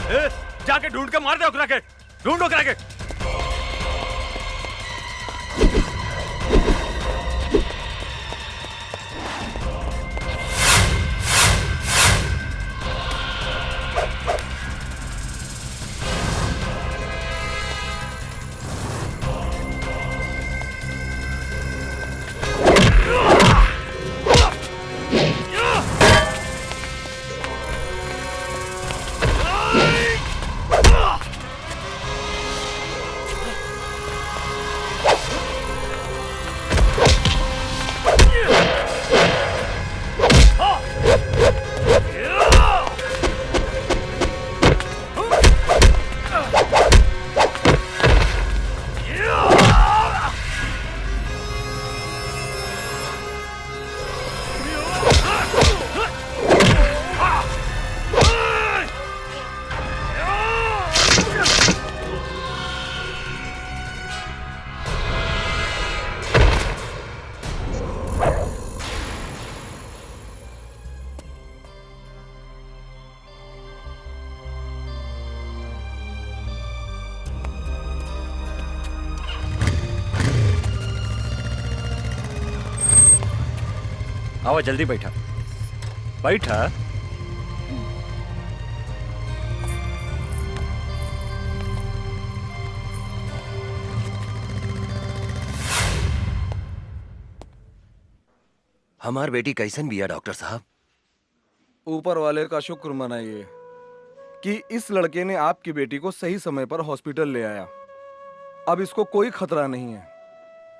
Speaker 4: जाके ढूंढ के मार दे ओकरा के, ढूंढ ओकरा के।
Speaker 5: आओ जल्दी बैठा बैठा।
Speaker 9: हमार बेटी कैसन बिया डॉक्टर साहब?
Speaker 12: ऊपर वाले का शुक्र मनाइए कि इस लड़के ने आपकी बेटी को सही समय पर हॉस्पिटल ले आया। अब इसको कोई खतरा नहीं है,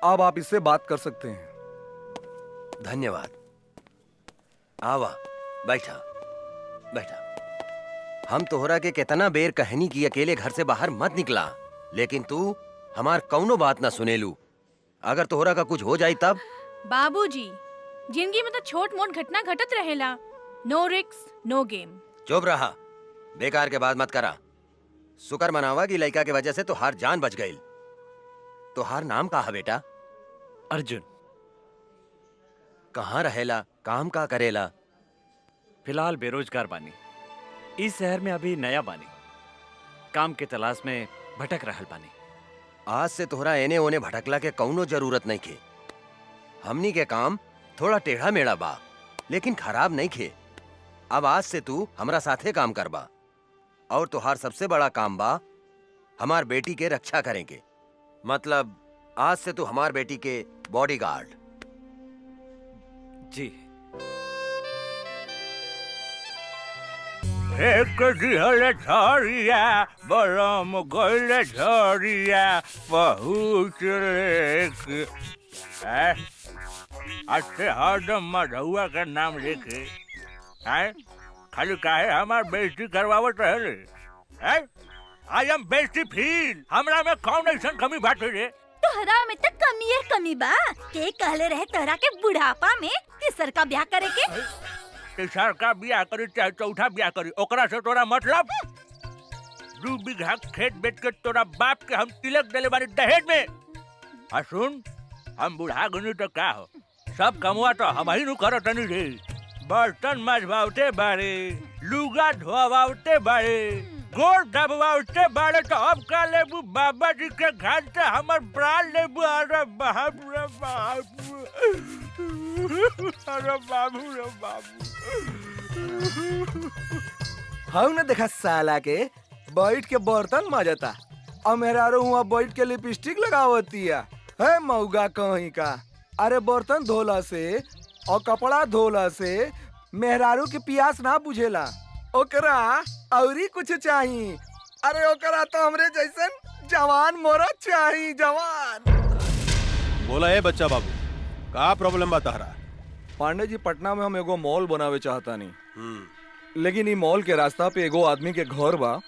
Speaker 12: अब आप इससे बात कर सकते हैं।
Speaker 9: धन्यवाद। आवा बैठा बैठा। हम तोहरा के कितना बेर कहनी कि अकेले घर से बाहर मत निकला, लेकिन तू हमार कौनो बात ना सुनेलू। अगर तोहरा का कुछ हो जाए तब?
Speaker 2: बाबूजी, जिंदगी में तो छोट मोट घटना घटत रहेला। नो रिस्क नो गेम।
Speaker 9: चुप रहा, बेकार के बात मत करा। शुक्र मनावा कि लड़का के वजह से तोहार जान बच गई। तोहार नाम का है बेटा?
Speaker 5: अर्जुन।
Speaker 9: कहाँ रहेला, काम का करेला?
Speaker 5: फिलहाल बेरोजगार बानी, इस शहर में अभी नया बानी, काम के तलाश में भटक रहल बानी।
Speaker 9: आज से तोहरा एने ओने भटकला के कौनो जरूरत नहीं खे। हमनी के काम थोड़ा टेढ़ा मेढ़ा बा, लेकिन खराब नहीं खे। अब आज से तू हमरा साथे काम करबा, और तोहार सबसे बड़ा काम बा हमार बेटी के रक्षा करेंगे। मतलब आज से तू हमार बेटी के बॉडीगार्ड।
Speaker 5: जी।
Speaker 3: एक दिहले झरिया बरम गइले झरिया बहुत लेके। आज से हरदम मधुआ का नाम लेके खाली काहे हमार बेइज्जती करवावत रहे। आई एम बेइज्जती फील। हमरा में कौन ऐसा कमी बात रे?
Speaker 8: तोहरा में तो कमी है कमी बा। के कहले रहे तोहरा के बुढ़ापा में तीसर का ब्याह करे के?
Speaker 3: तीसर का ब्याह करी चाहे चौथा ब्याह करी, ओकरा से तोरा मतलब? 2 बीघा खेत बेच के तोरा बाप के हम तिलक देले बानी दहेज में। आ सुन, हम बुढ़ा गनी तो का हो, सब कमुआ तो हम ही नु करत नहीं रे। बर्तन मजवाते बारे, लुगा धोवाते बारे, गोड़ दबवाते बारे, तो अब का लेबू बाबा जी के घर से हमर प्राण लेबू। अरे बाप रे बाप, अरे बाबू रे बाबू।
Speaker 12: हम ने देखा साला के बैठ के बर्तन माजता, और मेहरारू हुआ बैठ के लिपस्टिक लगावतिया है मऊगा कहीं का। अरे बर्तन धोला से और कपड़ा धोला से मेहरारू के प्यास ना बुझेला, ओकरा औरी कुछ चाहिए। अरे ओकरा तो हमरे जैसन जवान मरद चाहिए, जवान।
Speaker 6: बोला है बच्चा बाबू, का प्रॉब्लम बता रहा?
Speaker 12: पांडे जी, पटना में हम एगो मॉल बनावे चाहता नहीं, लेकिन ई मॉल के रास्ता पे एगो आदमी के घर बा,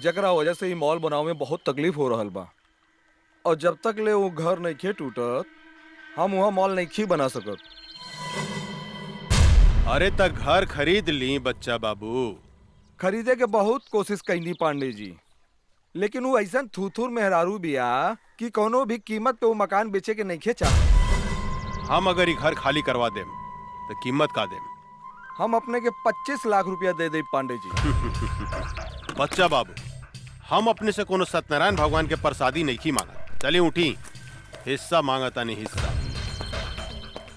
Speaker 12: जकरा वजह से ई मॉल बनावे में बहुत तकलीफ हो रहल बा। और जब तक ले वो घर नहीं खे टूटत, हम वहाँ मॉल नहीं खी बना सकत।
Speaker 6: अरे तक घर खरीद ली बच्चा बाबू।
Speaker 12: खरीदे के बहुत कोशिश कईनी पांडे जी, लेकिन वो ऐसा थूथूर मेहरारू बिया कि कोनो भी कीमत पे वो मकान बेचे के नहीं खे चाह।
Speaker 6: हम अगर ये घर खाली करवा देम तो कीमत का देम?
Speaker 12: हम अपने के 25 लाख रुपया दे दे पांडे जी।
Speaker 6: बच्चा बाबू, हम अपने से कोनो सत्यनारायण भगवान के प्रसादी नहीं की मांगा। चलिए उठी, हिस्सा मांगता नहीं हिस्सा।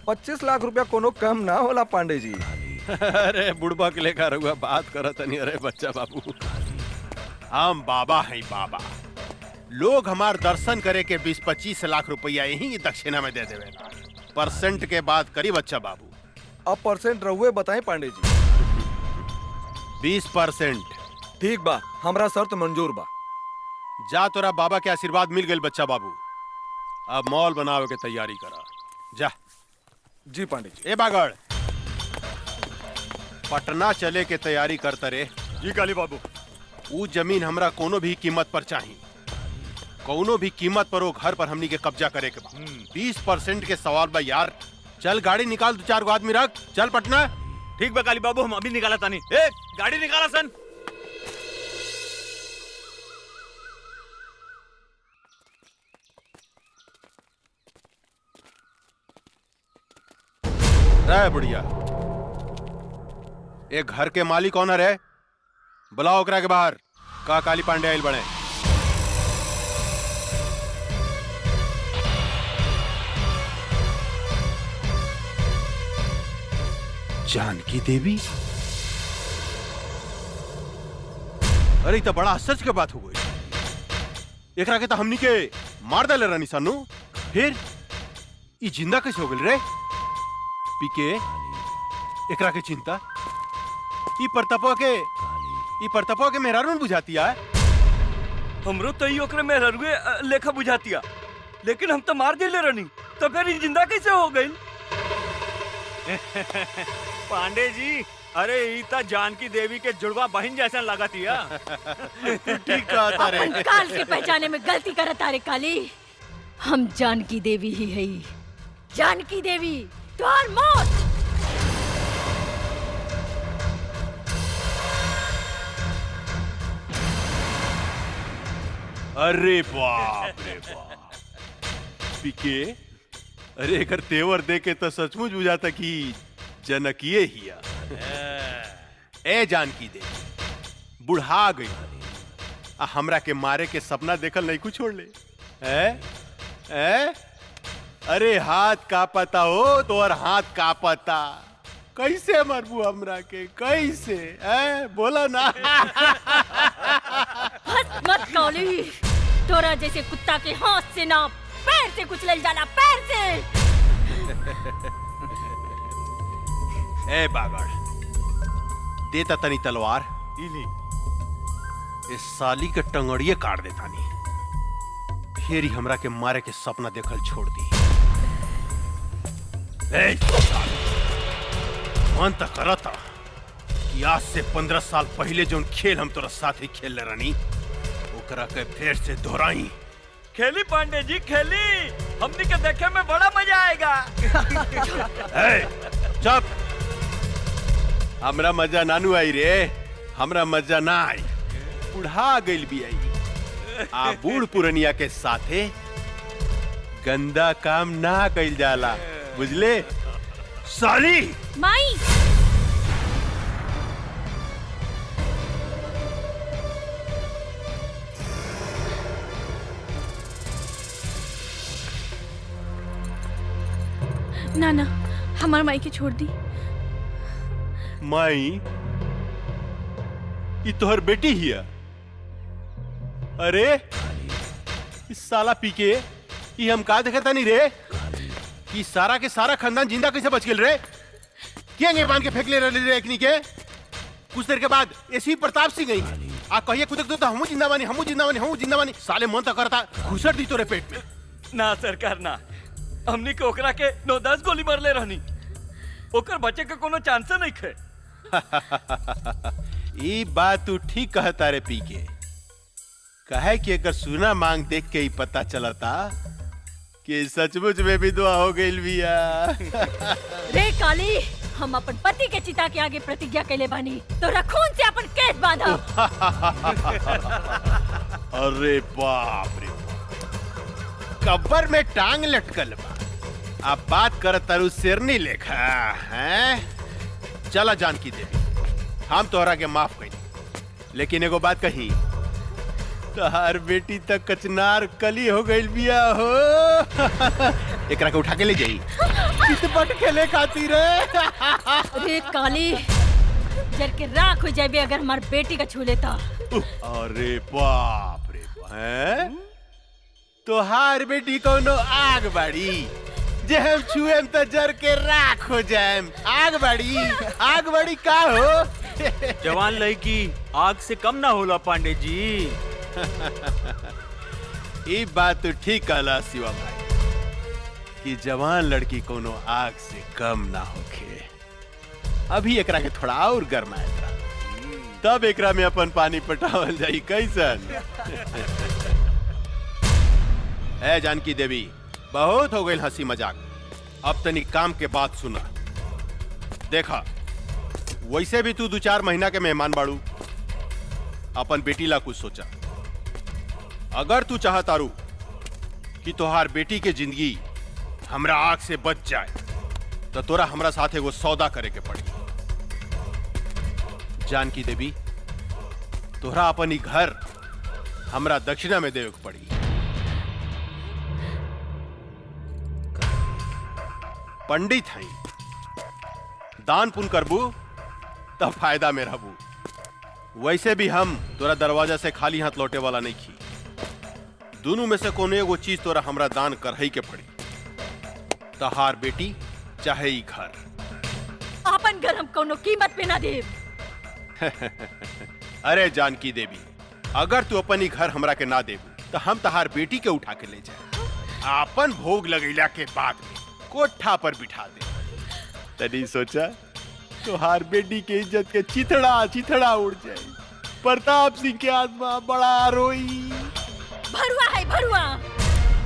Speaker 12: 25 लाख रुपया कोनो कम ना होला पांडे जी।
Speaker 6: अरे बुढ़बा के लेकर हुआ बात करत नहीं। अरे बच्चा बाबू, हम बाबा हैं बाबा। लोग हमार दर्शन करे के 20-25 लाख रुपया यही दक्षिणा में दे देवे। परसेंट के बात करी बच्चा बाबू।
Speaker 12: अब परसेंट रहुए बताएं पांडे जी।
Speaker 6: 20%।
Speaker 12: ठीक बा, हमरा शर्त मंजूर बा।
Speaker 6: जा, तोरा बाबा के आशीर्वाद मिल गए बच्चा बाबू। अब मॉल बनावे के तैयारी करा जा।
Speaker 12: जी पांडे जी।
Speaker 6: ए बागड़, पटना चले के तैयारी करता रे।
Speaker 4: जी काली बाबू।
Speaker 6: वो जमीन हमरा कोनो भी कीमत पर चाहिए। कोनो भी कीमत पर वो घर पर हमनी के कब्जा करे के बा। 20% के सवाल बा यार। चल गाड़ी निकाल, 2-4 गो आदमी रख, चल पटना।
Speaker 4: ठीक बा काली बाबू, हम अभी निकाला तानी। ए गाड़ी निकाला सन।
Speaker 6: रे बुढ़िया, एक घर के मालिक कौन है? बुलाओ ओकरा के बाहर। का काली पांडे आइल बने? जानकी देवी? अरे तो बड़ा आश्चर्य के बात हो गई। एकरा के तो हमनी के मार डाले रानी सानू। फिर ई जिंदा कैसे हो गई रे? पीके एकरा के चिंता ई परतपा के मेहरारू में बुझाती है।
Speaker 1: हमरो तो ओकरे मेहरारूए लेखा बुझातिया, लेकिन हम तो मार दिले रहनी, तो फिर ई जिंदा कैसे हो गई?
Speaker 4: पांडे जी, अरे ईता जानकी देवी के जुड़वा बहन जैसा लगातिया।
Speaker 6: ठीक कहता रे।
Speaker 7: अपन काल के पहचाने में गलती करत रे काली। हम जानकी देवी ही है। जानकी देवी तोहर मौत।
Speaker 6: अरे बाप रे बाप। पीके, अरे एकर तेवर देके तो सचमुच बुझाता कि जनकिए हिया। ए जानकी देवी, बुढ़ा गई आ हमरा के मारे के सपना देखल नहीं कुछ छोड़ ले। अरे हाथ का पता हो तो और हाथ का पता। कैसे मरबू हमरा के? कैसे? बोला ना।
Speaker 7: हंस मत काली। तोरा जैसे कुत्ता के हाथ से ना पैर से कुचलल जाला, पैर से।
Speaker 6: ए बागड़, देता तनी तलवार। इस साली के टंगड़िए काट देता नी। फिर ही हमरा के मारे के सपना देखल छोड़ दी। मन तक करता कि आज से 15 साल पहले जो खेल हम तोरा साथ ही खेल ले रानी, ओकरा के फिर से दोहराई।
Speaker 1: खेली पांडे जी, खेली। हमनी के देखे में बड़ा मजा आएगा।
Speaker 6: चुप। हमरा मजा नानू आई रे, हमरा मजा ना आई। बुढ़ा गइल भी आई। आ बूढ़ पुरनिया के साथे गंदा काम ना कइल जाला, बुझले? साली
Speaker 8: माई ना ना, हमार माई के छोड़ दी।
Speaker 6: माई, ये तोहर बेटी हिया? अरे इस साला पीके ये हम का देखता नहीं रे कि सारा के सारा खानदान जिंदा कैसे बच गेल रे? क्या बांध के फेंक ले रहे रे एकनी के? कुछ देर के बाद ऐसी प्रताप सिंह गई आ कहिए कुछ तो हमू जिंदा बानी, हमू जिंदा बानी, हमू जिंदा बानी। साले मन तो करता घुसर दी तोरे पेट में।
Speaker 1: ना सरकार ना, हमनी के ओकरा के 9-10 गोली मार ले रहनी। ओकर बचे के कोनो चांस नहीं खे।
Speaker 6: ये बात तू ठीक कहता रे पीके। कहे कि अगर सुना मांग देख के ही पता चलता कि सचमुच में भी दुआ हो गई बिया।
Speaker 7: रे काली, हम अपन पति के चिता के आगे प्रतिज्ञा कैले बानी, तोरा खून से अपन केस बांधा।
Speaker 6: अरे बाप रे, कब्र में टांग लटकल बा। अब बात कर तरु शेरनी लेखा हैं? चला जानकी देवी, हम तोहरा के माफ कई। लेकिन एगो बात कही, तोहार बेटी तक कचनार कली हो गई बिया हो। एकरा के उठा के ले जाई चितपट खेले खातिर।
Speaker 7: अरे काली, जर के राख हो जाबे अगर हमार बेटी का छू लेता।
Speaker 6: अरे बाप रे हैं? तोहार बेटी कोनो आग बाड़ी, जे हम छुएम त जर के राख हो जाएम। आग बाड़ी का हो?
Speaker 4: जवान लड़की आग से कम ना होला पांडे जी।
Speaker 6: ये बात तो ठीक कहला शिवा भाई कि जवान लड़की कोनो आग से कम ना होखे। अभी एकरा के थोड़ा और गरमाए तब एकरा में अपन पानी पटावल जाई कैसन। ए जानकी देवी, बहुत हो गई हंसी मजाक, अब तनी काम के बात सुना। देखा, वैसे भी तू 2-4 महीना के मेहमान बाड़ू, अपन बेटी ला कुछ सोचा। अगर तू चाहतारू कि तोहार बेटी के जिंदगी हमरा आग से बच जाए तो तोरा हमरा साथ एगो सौदा करे के पड़ी। जानकी देवी, तोहरा अपन ही घर हमरा दक्षिणा में देवे के पड़ी। पंडित हई, दान पुण्य करबू तब फायदा में रहबू। वैसे भी हम तोरा दरवाजा से खाली हाथ लौटे वाला नहीं खी। दोनों में से कोनो एगो चीज तोरा हमरा दान करही के पड़ी, तहार बेटी चाहे ई घर।
Speaker 7: अपन घर हम कोनो कीमत पे ना देब।
Speaker 6: अरे जानकी देवी, अगर तू अपन ही घर हमरा के ना देबू तो हम तहार बेटी के उठा के ले जाए, अपन भोग लगैला के बाद में कोठा पर बिठा दे। तनी सोचा, तोहार बेटी के इज्जत के चिथड़ा उड़ जाए। प्रताप सिंह के आत्मा बड़ा रोई।
Speaker 7: भरुआ है भरुआ,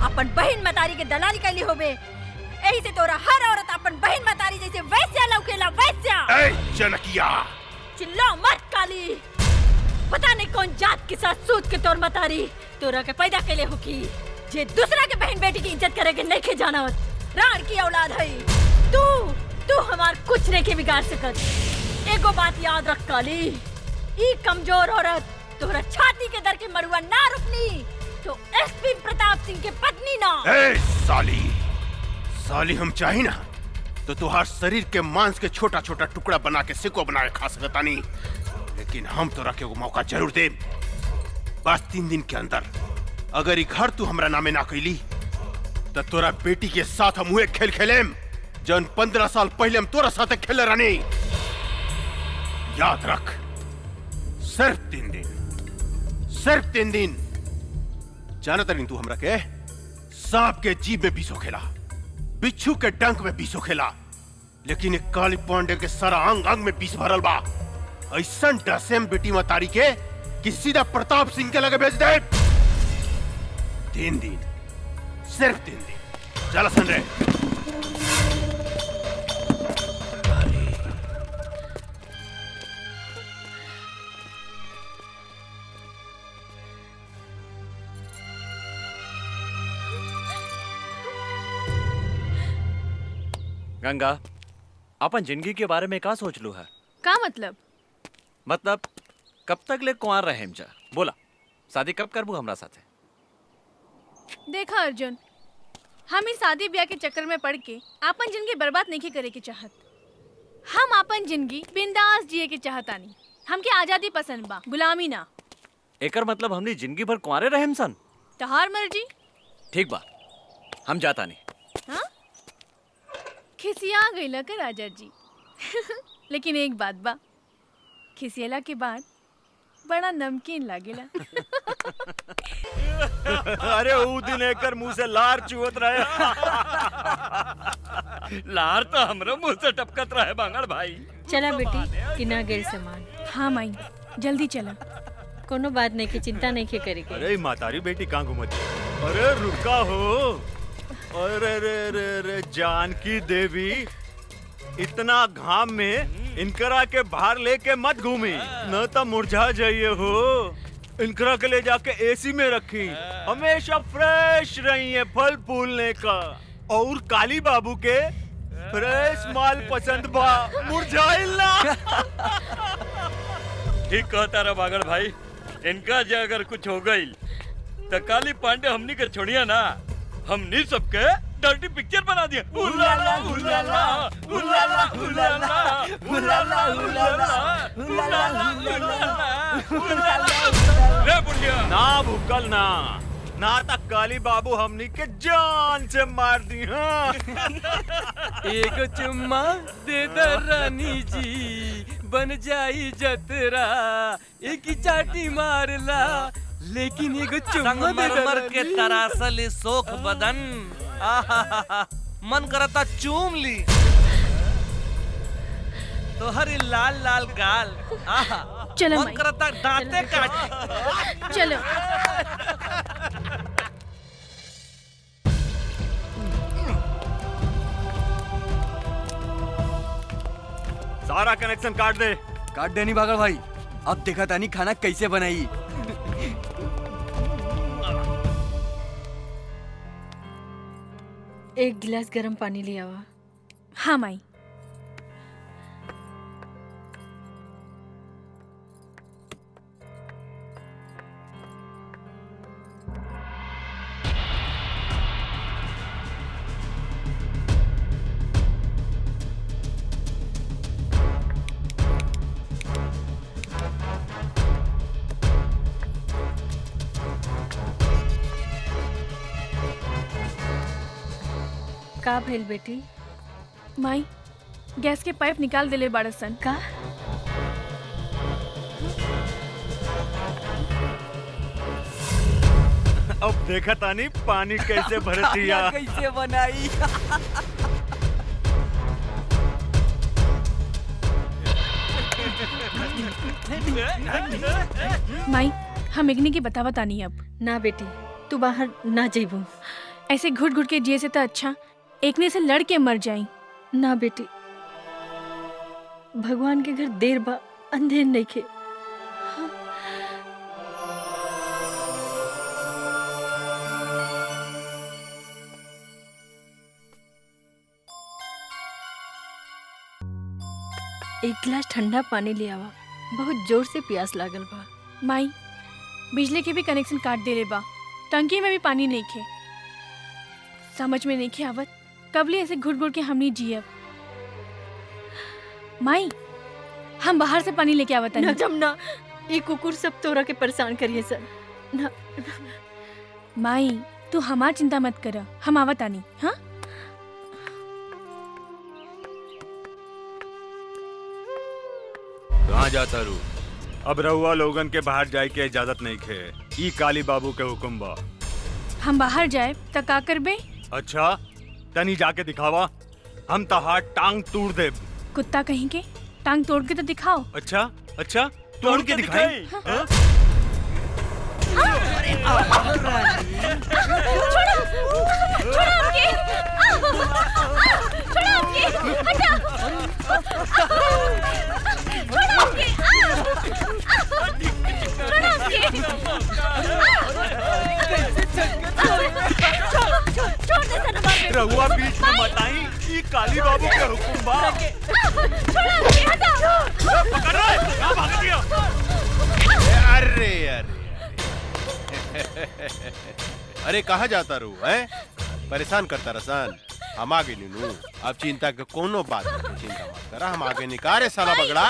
Speaker 7: अपन बहन मतारी के दलाली कैली होबे। यही से तोरा हर औरत अपन बहन मतारी जैसे वैस्या लौकेला, वैस्या।
Speaker 6: ए जनकिया,
Speaker 7: चिल्लाओ मत काली। पता नहीं कौन जात के साथ सूत के तोर मतारी तोरा के पैदा कैले हो की जे दूसरा के बहन बेटी की इज्जत करे के नहीं के जानत। राण की औलाद है तू हमार कुछ नहीं के बिगाड़ सकत। एगो बात याद रख काली, ई कमजोर औरत तोरा छाती के दर के मरुआ ना रुकनी तो एसपी प्रताप सिंह के पत्नी ना।
Speaker 6: ए साली हम चाही ना तो तुहार शरीर के मांस के छोटा छोटा टुकड़ा बना के सिको बना के खा सकता नहीं, लेकिन हम तोरा के वो मौका जरूर दे। बस 3 दिन के अंदर अगर ई घर तू हमरा नामे ना कैली तो तोरा बेटी के साथ हम हुए खेल खेलेम जन 15 साल पहले हम तोरा साथ खेले रहनी। याद रख, सिर्फ 3 दिन। जानता नहीं तू हमरा के सांप के जीभ में बीसो खेला, बिच्छू के डंक में बीसो खेला, लेकिन एक काली पांडे के सारा अंग अंग में बीस भरल बा। ऐसा डसेम बेटी मतारी के कि सीधा प्रताप सिंह के लगे भेज दे। 3 दिन, सिर्फ 3 दिन। चला सन रे।
Speaker 5: गंगा, अपन जिंदगी के बारे में का सोच लू है?
Speaker 2: का मतलब
Speaker 5: कब तक ले कुंवार रहे जा? बोला, शादी कब करबू हमरा साथे?
Speaker 2: देखा अर्जुन, हम इस शादी ब्याह के चक्कर में पड़ के अपन जिंदगी बर्बाद नहीं करे के चाहत। हम अपन जिंदगी बिंदास जिए के चाहतानी। हमके आजादी पसंद बा, गुलामी ना।
Speaker 5: एकर मतलब हमनी जिंदगी भर कुंवारे रहेम सन?
Speaker 2: तहार मर्जी।
Speaker 5: ठीक बा, हम जाता नहीं।
Speaker 2: हाँ? खिसिया गईला का राजा जी। लेकिन एक बात बा, खिसियला के बाद बड़ा नमकीन लागेला।
Speaker 5: अरे ऊ दिन एकर मुंह से लार चुवत रहे।
Speaker 1: लार तो हमरो मुंह से टपकत रहे बांगड़ भाई।
Speaker 13: चला बेटी, किना गेल सामान।
Speaker 2: हाँ माई, जल्दी चला।
Speaker 13: कोनो बात नहीं की चिंता नहीं के करे के।
Speaker 4: अरे मातारी बेटी कहाँ घूमती? अरे रुका हो। अरे रे रे रे जानकी देवी, इतना घाम में इनकरा के बाहर लेके मत घूमी, न तो मुरझा जाइए हो। इनकरा के ले जाके एसी में रखी, हमेशा फ्रेश रही है फल फूलने का। और काली बाबू के फ्रेश माल पसंद बा, मुरझाइल ना।
Speaker 1: ठीक कहता रहा बागड़ भाई, इनका जो अगर कुछ हो गई तो काली पांडे हमनी के छोड़िया ना, हमनी सबके डर्टी पिक्चर बना दिया। उलाला उलाला उलाला उलाला उलाला उलाला उलाला। रे बुढ़िया
Speaker 4: ना भूकल ना तक काली बाबू हमनी के जान से मार दी। हाँ
Speaker 14: एक चुम्मा दे दे रानी जी, बन जाई जतरा, एक ही चाटी मारला, लेकिन एक चुम्मा दे दे
Speaker 15: संगमरमर के तरासल सोख बदन, आहा मन करता चूम ली तो हरी लाल लाल गाल, आहा
Speaker 2: चलो
Speaker 15: मन
Speaker 2: माई।
Speaker 15: करता दांते काट।
Speaker 2: चलो
Speaker 4: सारा कनेक्शन काट दे।
Speaker 10: काट देनी बागड़ भाई, अब देखा तानी खाना कैसे बनाई।
Speaker 13: एक गिलास गर्म पानी लिया हुआ।
Speaker 2: हाँ माई।
Speaker 13: का भइल बेटी?
Speaker 2: माई, गैस के पाइप निकाल देले बाड़सन।
Speaker 13: का?
Speaker 4: अब देखा तानी पानी कैसे भरतिया।
Speaker 10: कैसे बनाई।
Speaker 2: माई, हम इग्नी की बतावा तानी अब।
Speaker 13: ना बेटी, तू बाहर ना जेबू।
Speaker 2: ऐसे घुट घुट के जिए से तो अच्छा एकने से लड़ के मर जाई।
Speaker 13: ना बेटी, भगवान के घर देर बा अंधेर नहीं खे। एक गिलास ठंडा पानी ले आवा, बहुत जोर से प्यास लागल बा।
Speaker 2: माई, बिजली के भी कनेक्शन काट देले बा, टंकी में भी पानी नहीं खे। समझ में नहीं खे आवत कबले ऐसे घुट घुट के हमनी जियब। माई, हम बाहर से पानी लेके आवत
Speaker 13: ना जमना, ये कुकुर सब तोरा के परेशान करिए सर। ना
Speaker 2: माई, तू हमार चिंता मत कर, हम आवत आनी। हाँ
Speaker 4: कहाँ जाता रू? अब रहुआ लोगन के बाहर जाए के इजाजत नहीं खे, ई काली बाबू के हुक्म बा।
Speaker 2: हम बाहर जाए त का करबे?
Speaker 4: अच्छा तनी जाके दिखावा, हम तहार टांग तोड़ दे।
Speaker 2: कुत्ता कहीं के टांग तोड़ के तो दिखाओ।
Speaker 4: अच्छा अच्छा तोड़ के दिखाई। हाँ? रहुआ बीच में मत आई, ये काली बाबू के हुक्म बा। पकड़ रहा है, कहाँ भाग दिया?
Speaker 6: अरे अरे अरे कहाँ जाता रू है? परेशान करता रसान। हम आगे नीनू, अब चिंता के कोनो बात नहीं, चिंता मत करा, हम आगे निकारे साला बगड़ा।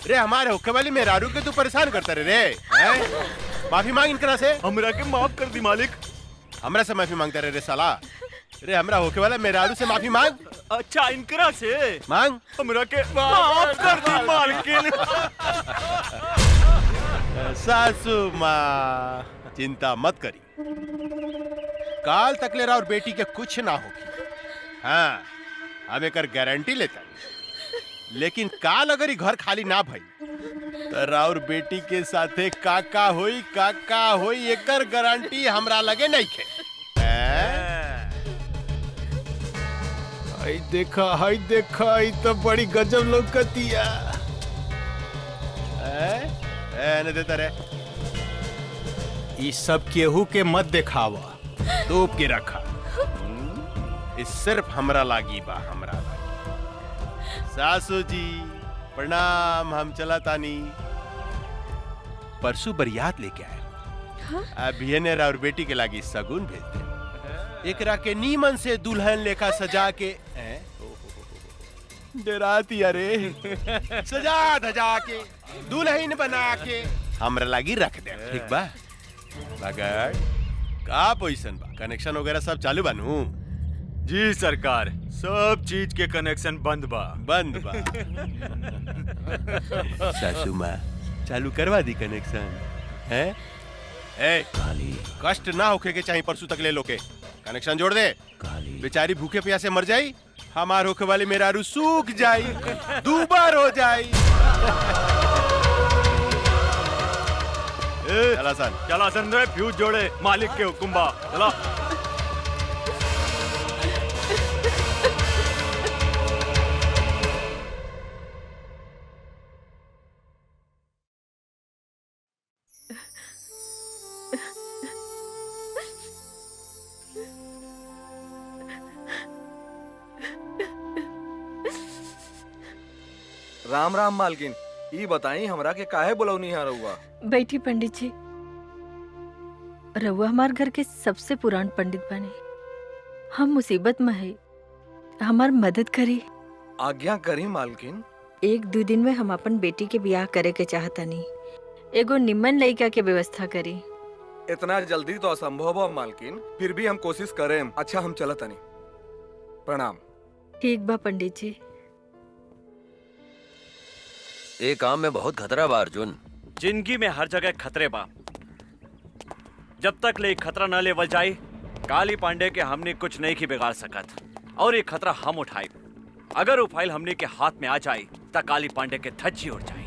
Speaker 6: रे हमारे होके वाली मेहरारू के तू परेशान करता रे हैं? माफी मांग इनकरा से।
Speaker 4: हमरा के माफ कर दी मालिक।
Speaker 6: हमरा से माफी मांगता रे साला। रे हमरा होके वाला मेहरारू से माफी मांग।
Speaker 4: अच्छा इनकरा से
Speaker 6: मांग।
Speaker 4: हमरा के माफ कर दी मालकिन।
Speaker 6: सासू माँ चिंता मत करी, काल तकले और बेटी के कुछ ना होगी। हाँ हम एक गारंटी लेता, लेकिन काल अगर घर खाली ना भई तो राउर बेटी के साथे काका होई एकर गारंटी हमरा लगे नहीं खे।
Speaker 16: हाय देखा ई तो बड़ी गजब लौकतिया।
Speaker 6: न देता रे,
Speaker 16: ई सब केहू के मत दिखावा, तोप के रखा।
Speaker 6: इस सिर्फ हमरा लागी बा, हमरा लागी। सासू जी प्रणाम, हम चला तानी। परसों बरियात लेके आए।
Speaker 13: हाँ?
Speaker 6: अभी ने और बेटी के लागी सगुन भेज दे। एकरा के नीमन से दुल्हन लेखा सजा के डराती अरे सजा धजा के दुल्हन बना के हमरा लागी रख दे। ठीक बा? मगर का पोजीशन बा? कनेक्शन वगैरह सब चालू बानू?
Speaker 4: जी सरकार, सब चीज के कनेक्शन बंद बा।
Speaker 6: बंद बा। सासू माँ चालू करवा दी कनेक्शन है? ए, कष्ट ना होके के चाहिए परसों तक ले लो के कनेक्शन जोड़ दे। बेचारी भूखे प्यासे मर जाई, हमार होके वाली मेहरारू सूख जाई, दूबर हो जाई।
Speaker 4: चला सन रे, फ्यूज जोड़े, मालिक के हुक्म बा। चला।
Speaker 12: राम राम मालकिन, ई बताई हमरा के काहे बुलौनी है रउआ?
Speaker 13: बैठी पंडित जी। रउआ हमार घर के सबसे पुरान पंडित बने। हम मुसीबत में है, हमार मदद करी।
Speaker 12: आज्ञा करी मालकिन।
Speaker 13: 1-2 दिन में हम अपन बेटी के ब्याह करे के चाहतनी। एगो निम्मन लड़का के व्यवस्था करी।
Speaker 12: इतना जल्दी तो असंभव है मालकिन, फिर भी हम कोशिश करें। अच्छा हम चलत तनी। प्रणाम।
Speaker 13: ठीक बा पंडित जी।
Speaker 9: ए काम में बहुत खतरा बा अर्जुन।
Speaker 5: जिंदगी में हर जगह खतरे बा। जब तक ले खतरा न लेवल जाए, काली पांडे के हमने कुछ नहीं की बिगाड़ सकत। और ये खतरा हम उठाए। अगर वो फाइल हमने के हाथ में आ जाए तो काली पांडे के धज्जी उड़ जाए।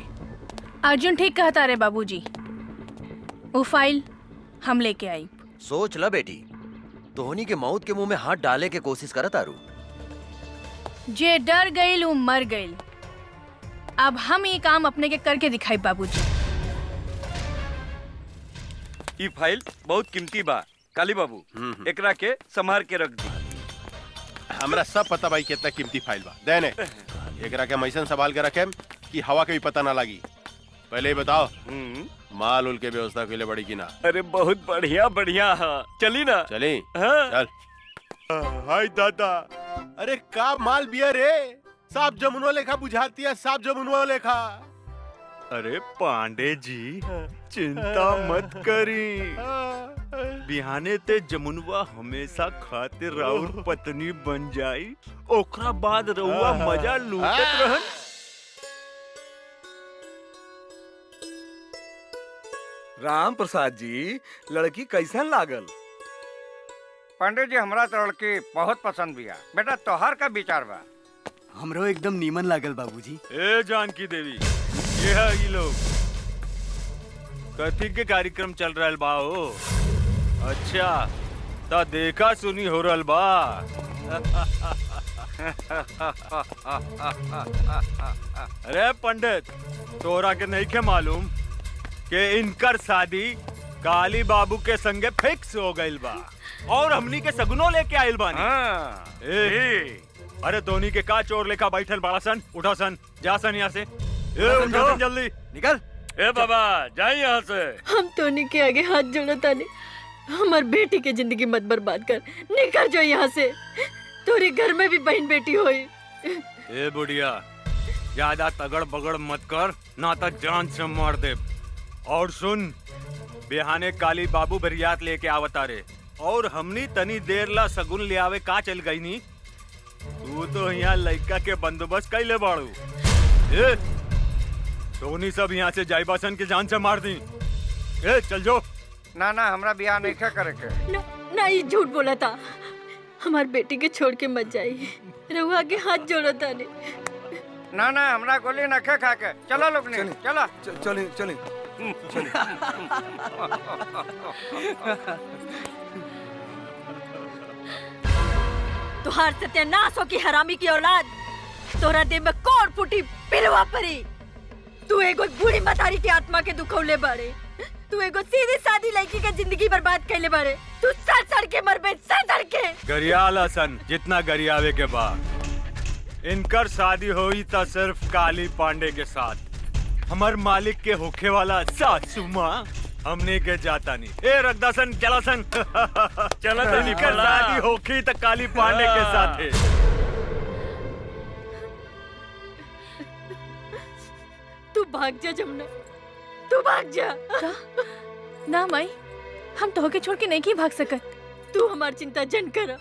Speaker 2: अर्जुन ठीक कहता रे बाबूजी। वो फाइल हम लेके आई।
Speaker 9: सोच ला बेटी, धोनी के मौत के मुंह में हाथ डाले के कोशिश करत आरू।
Speaker 2: जे डर गईल वो मर गईल। अब हम ये काम अपने के करके दिखाई बाबूजी।
Speaker 1: ये फाइल बहुत कीमती बा काली बाबू, एकरा के संभाल के रख दी।
Speaker 6: हमरा सब पता भाई कितना कीमती फाइल बा। देने एकरा के मैसन संभाल के रखे कि हवा के भी पता ना लगी। पहले ही बताओ माल उल के व्यवस्था के लिए बड़ी की ना?
Speaker 1: अरे बहुत बढ़िया बढ़िया है। चली ना?
Speaker 6: चली।
Speaker 1: हाँ।
Speaker 6: चल। हाय दादा, अरे का माल बिया रे? साफ जमुनवा लेखा बुझाती है, साफ जमुनवा लेखा।
Speaker 4: अरे पांडे जी, चिंता मत करी। बिहाने ते जमुनवा हमेशा खातिर राउर पत्नी बन जाई, ओकरा बाद रउआ मजा लूटत रहन।
Speaker 12: राम प्रसाद जी, लड़की कैसन लागल?
Speaker 17: पंडित जी, हमरा तो लड़की बहुत पसंद बिया। बेटा तोहार का विचार बा?
Speaker 10: हमरो एकदम नीमन लागल बाबूजी।
Speaker 4: ए जानकी देवी, ये है ये लोग कथी के कार्यक्रम चल रहल बा हो? अच्छा, ता देखा सुनी हो रहल बा। अरे पंडित, तोरा के नहीं के मालूम कि इनकर शादी काली बाबू के संगे फिक्स हो गइल बा और हमनी के सगुनो लेके आइल बानी। अरे धोनी के का चोर लेखा बैठल बाड़ा सन? उठा सन, जा सन यहाँ से। उठो जल्दी, निकल।
Speaker 1: ए बाबा, जाए यहाँ से।
Speaker 13: हम टोनी के आगे हाथ जोड़ता नहीं। हमार बेटी के जिंदगी मत बर्बाद कर। निकल जाओ यहाँ से। तोरे घर में भी बहन बेटी होई।
Speaker 4: ए बुढ़िया, ज्यादा तगड़ बगड़ मत कर, ना तो जान से मार दे। और सुन, बिहाने काली बाबू बरियात लेके आवता रे, और हमनी तनी देर ला सगुन ले आवे का चल गई नी। तू तो यहाँ लड़का के बंदोबस्त कैले बाड़ू। ए, टोनी सब यहाँ से जाइबासन के जान से मार दी। ए, चल जो।
Speaker 17: ना ना, हमरा बियाह नहीं करे के।
Speaker 13: ना ये झूठ बोला था। हमार बेटी के छोड़ के मत जाइए। रहुआ के हाथ जोड़ा था ने।
Speaker 17: ना ना, हमरा गोली न खा के। चलो लोग ने, चला।
Speaker 12: चली चली।
Speaker 7: तुहार सत्यानाश हो की हरामी की औलाद। तोरा देह में कौन फूटी पिलवा परी। तू एगो बूढ़ी मतारी की आत्मा के दुखौले बाड़े। तू एगो सीधी सादी लड़की के जिंदगी बर्बाद कैले बाड़े। तू सड़ सड़ के मरबे, सड़ के।
Speaker 4: गरियाला सन, जितना गरियावे के बाद। इनकर शादी हुई था सिर्फ काली पांडे के साथ। हमार मालिक के होखे वाला सासू माँ हमने के जाता नहीं। ए रगदासन चलासन चला तनी के शादी होखी त काली पांडे के साथे।
Speaker 13: तू भाग जा जमुना, तू भाग जा।
Speaker 2: ना माई, हम तो के छोड़ के नहीं भाग सकत।
Speaker 13: तू हमार चिंता जन कर,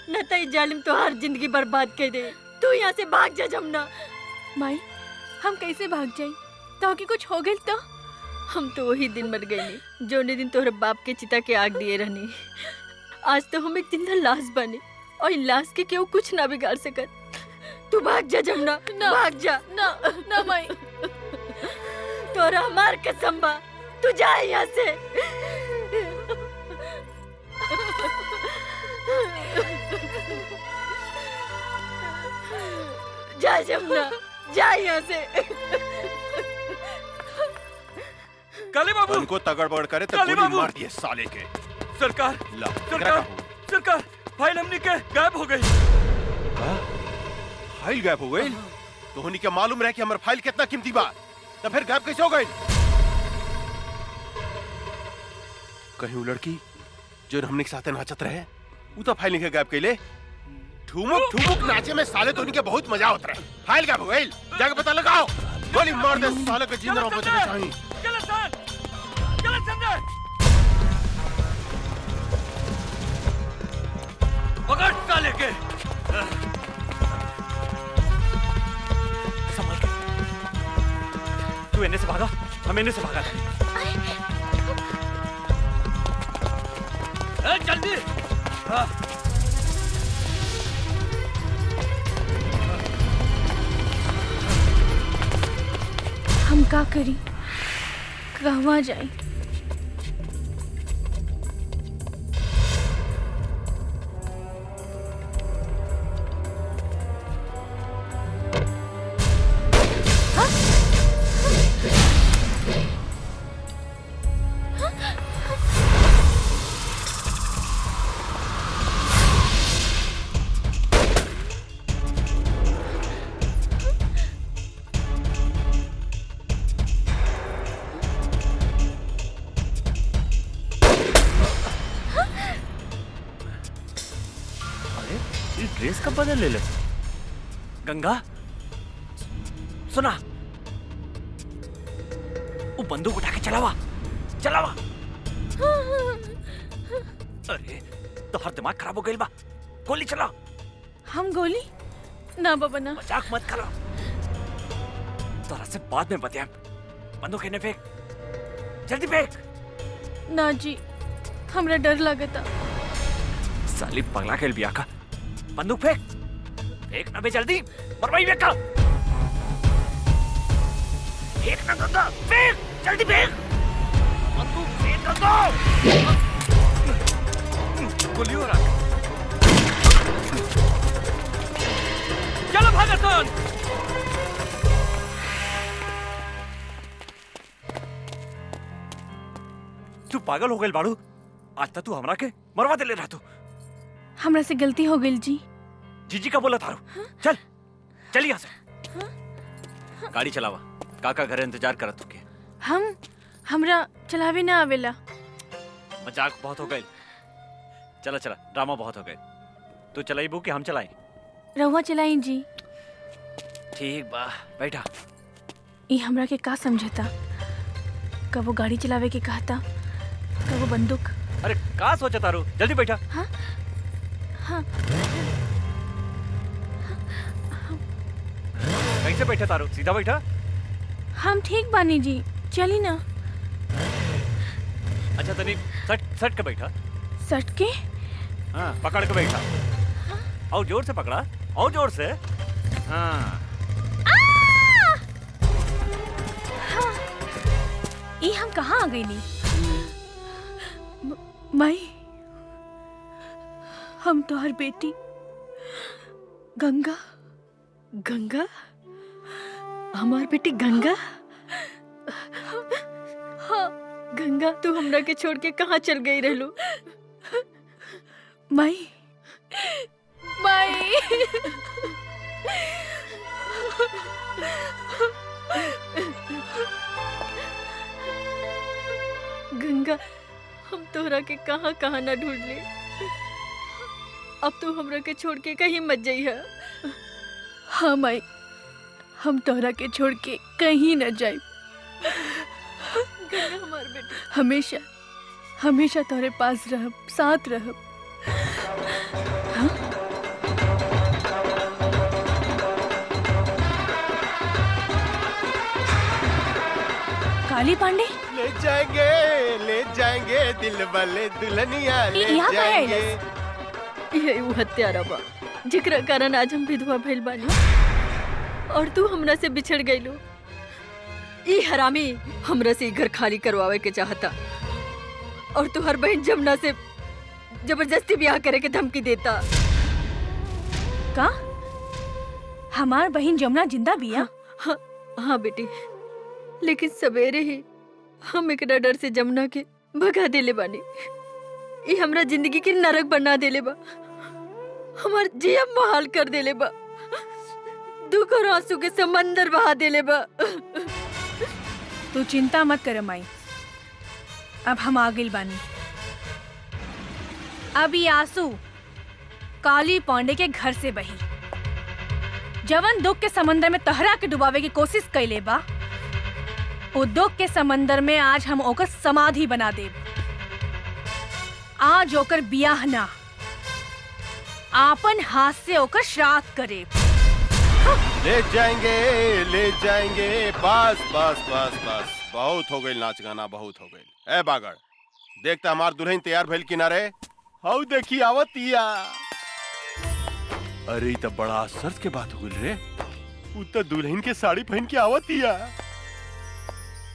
Speaker 13: न तो ये जालिम तो हर जिंदगी बर्बाद कर दे। तू यहाँ से भाग जा जमुना।
Speaker 2: माई, हम कैसे भाग जाई? तो के कुछ हो गइल तो?
Speaker 13: हम तो वही दिन मर गए जो दिन तोहरे बाप के चिता के आग दिए रहनी। आज तो हम एक जिंदा लाश बने और लाश के केहू कुछ ना बिगाड़ सकत। तू भाग जा जमुना, भाग जा।
Speaker 2: ना ना माई,
Speaker 13: तोरा हमार कसम बा, तू जा यहाँ से। जा जमुना, जा यहाँ से।
Speaker 1: काली बाबू
Speaker 6: उनको तगड़बड़ करे तो
Speaker 1: काली
Speaker 6: गोली
Speaker 1: बाबू!
Speaker 6: मार दिए साले के।
Speaker 1: सरकार
Speaker 6: ला
Speaker 1: सरकार सरकार, फाइल हमनी के गायब हो गई।
Speaker 6: फाइल गायब हो गई? तो होनी के मालूम रहे कि हमार फाइल कितना कीमती बा, तो फिर गायब कैसे हो गई? कहीं वो लड़की जो हमने के साथ नाचत रहे वो तो फाइल नहीं गायब कैले। ठुमुक ठुमुक नाचे में साले तो उनके बहुत मजा होता रहे। फाइल गायब हो गई, जाके पता लगाओ। गोली मार दे साले के, जिंदा बचने चाहिए।
Speaker 1: चलो सर, चलो संजय, पकड़ साले के।
Speaker 5: संभल के। तू इन्हें से भागा, हम इन्हें से भागा।
Speaker 1: जल्दी।
Speaker 2: हम का करी, कहवा जाई?
Speaker 5: ड्रेस कब बदल ले? गंगा सुना, वो बंदूक उठा के चलावा चलावा। अरे तो हर दिमाग खराब हो गई बा, गोली चला।
Speaker 2: हम गोली ना बाबा ना।
Speaker 5: मजाक मत करो, तोरा से बाद में बताया। बंदूक इन्हें फेंक, जल्दी फेंक।
Speaker 2: ना जी, हमरा डर लगता।
Speaker 5: साली पगला के बिया का। बंदूक फेंक, फेंक ना बे जल्दी, मरवाई बेटा। फेंक ना गंगा, फेंक जल्दी फेंक। बंदूक फेंक गंगा। गोली हो रहा है।
Speaker 1: चलो भागतन।
Speaker 5: तू पागल हो गई बाड़ू, आज तक तू हमरा के मरवा दे ले रहा तू।
Speaker 2: हमरा से गलती हो गई जी।
Speaker 5: जीजी का बोला थारू। चल चल यहाँ से। गाड़ी चलावा, काका घर इंतजार करत तुके।
Speaker 2: हमरा चलावे ना आवेला।
Speaker 5: मजाक बहुत हो गई, चला चला, ड्रामा बहुत हो गए। तू चलाइबू कि हम चलाई?
Speaker 2: रहुआ चलाई जी।
Speaker 5: ठीक बा, बैठा।
Speaker 2: ये हमरा के का समझता, कबो गाड़ी चलावे के कहता, कबो बंदूक।
Speaker 5: अरे का सोचा तारू, जल्दी बैठा।
Speaker 2: हाँ हाँ।
Speaker 5: कैसे बैठा तारू, सीधा बैठा।
Speaker 2: हम ठीक बानी जी, चली ना।
Speaker 5: अच्छा तनी सट सट के बैठा।
Speaker 2: सट के?
Speaker 5: हाँ पकड़ के बैठा। और जोर से पकड़ा, और जोर से। हाँ
Speaker 2: ये हम कहाँ आ गई नी? माई, हम तो हर बेटी गंगा।
Speaker 13: गंगा? हमार बेटी गंगा?
Speaker 2: हाँ
Speaker 13: गंगा, तू हमरा के छोड़ के कहाँ चल गई रहलू?
Speaker 2: माई माई
Speaker 13: गंगा, हम तोहरा के कहाँ कहाँ ना ढूंढ ले। अब तू हमरा के छोड़ के कहीं मत जाइए।
Speaker 7: हाँ माई, हम तोहरा के छोड़ के कहीं न जाए।
Speaker 13: गंगा हमार बेटी,
Speaker 7: हमेशा हमेशा तोहरे पास रहब, साथ रहब। काली पांडे
Speaker 6: ले जाएंगे दिल वाले दुल्हनिया ले
Speaker 7: यहाँ का है
Speaker 6: जाएंगे।
Speaker 13: ये वो हत्यारा बा जेकरा कारण आज हम विधवा भइल बानी और तू हमरा से बिछड़ गइलो। ई हरामी हमरा से घर खाली करवावे के चाहता और तू हर बहन जमुना से जबरदस्ती ब्याह करे के धमकी देता।
Speaker 7: का हमार बहन जमुना जिंदा बिया?
Speaker 13: हाँ बेटी, लेकिन सवेरे ही हम एकरा डर से जमुना के भगा देले बानी। ई हमरा जिंदगी के नरक बना देले बा, हमार जिया महाल कर देले बा, दुख और आंसू के समंदर बहा देले बा।
Speaker 7: तू चिंता मत कर माई, अब हम आ गइल बानी। अब ये आंसू काली पांडे के घर से बही। जवन दुख के समंदर में तहरा के डुबावे की कोशिश कैले बा, वो दुख के समंदर में आज हम ओकर समाधि बना देब। आज ओकर बियाह ना, आपन हाथ से ओकर श्राद्ध करे।
Speaker 6: ले जाएंगे बस बस बस बस, बहुत हो गई नाच गाना, बहुत हो गई। ए बागड़, देखता हमार दुल्हन तैयार भइल किनारे। हाउ देखी आवतिया। अरे ई त बड़ा आश्चर्य के बात हो गइल रे। उ त दुल्हन के साड़ी पहन के आवतिया।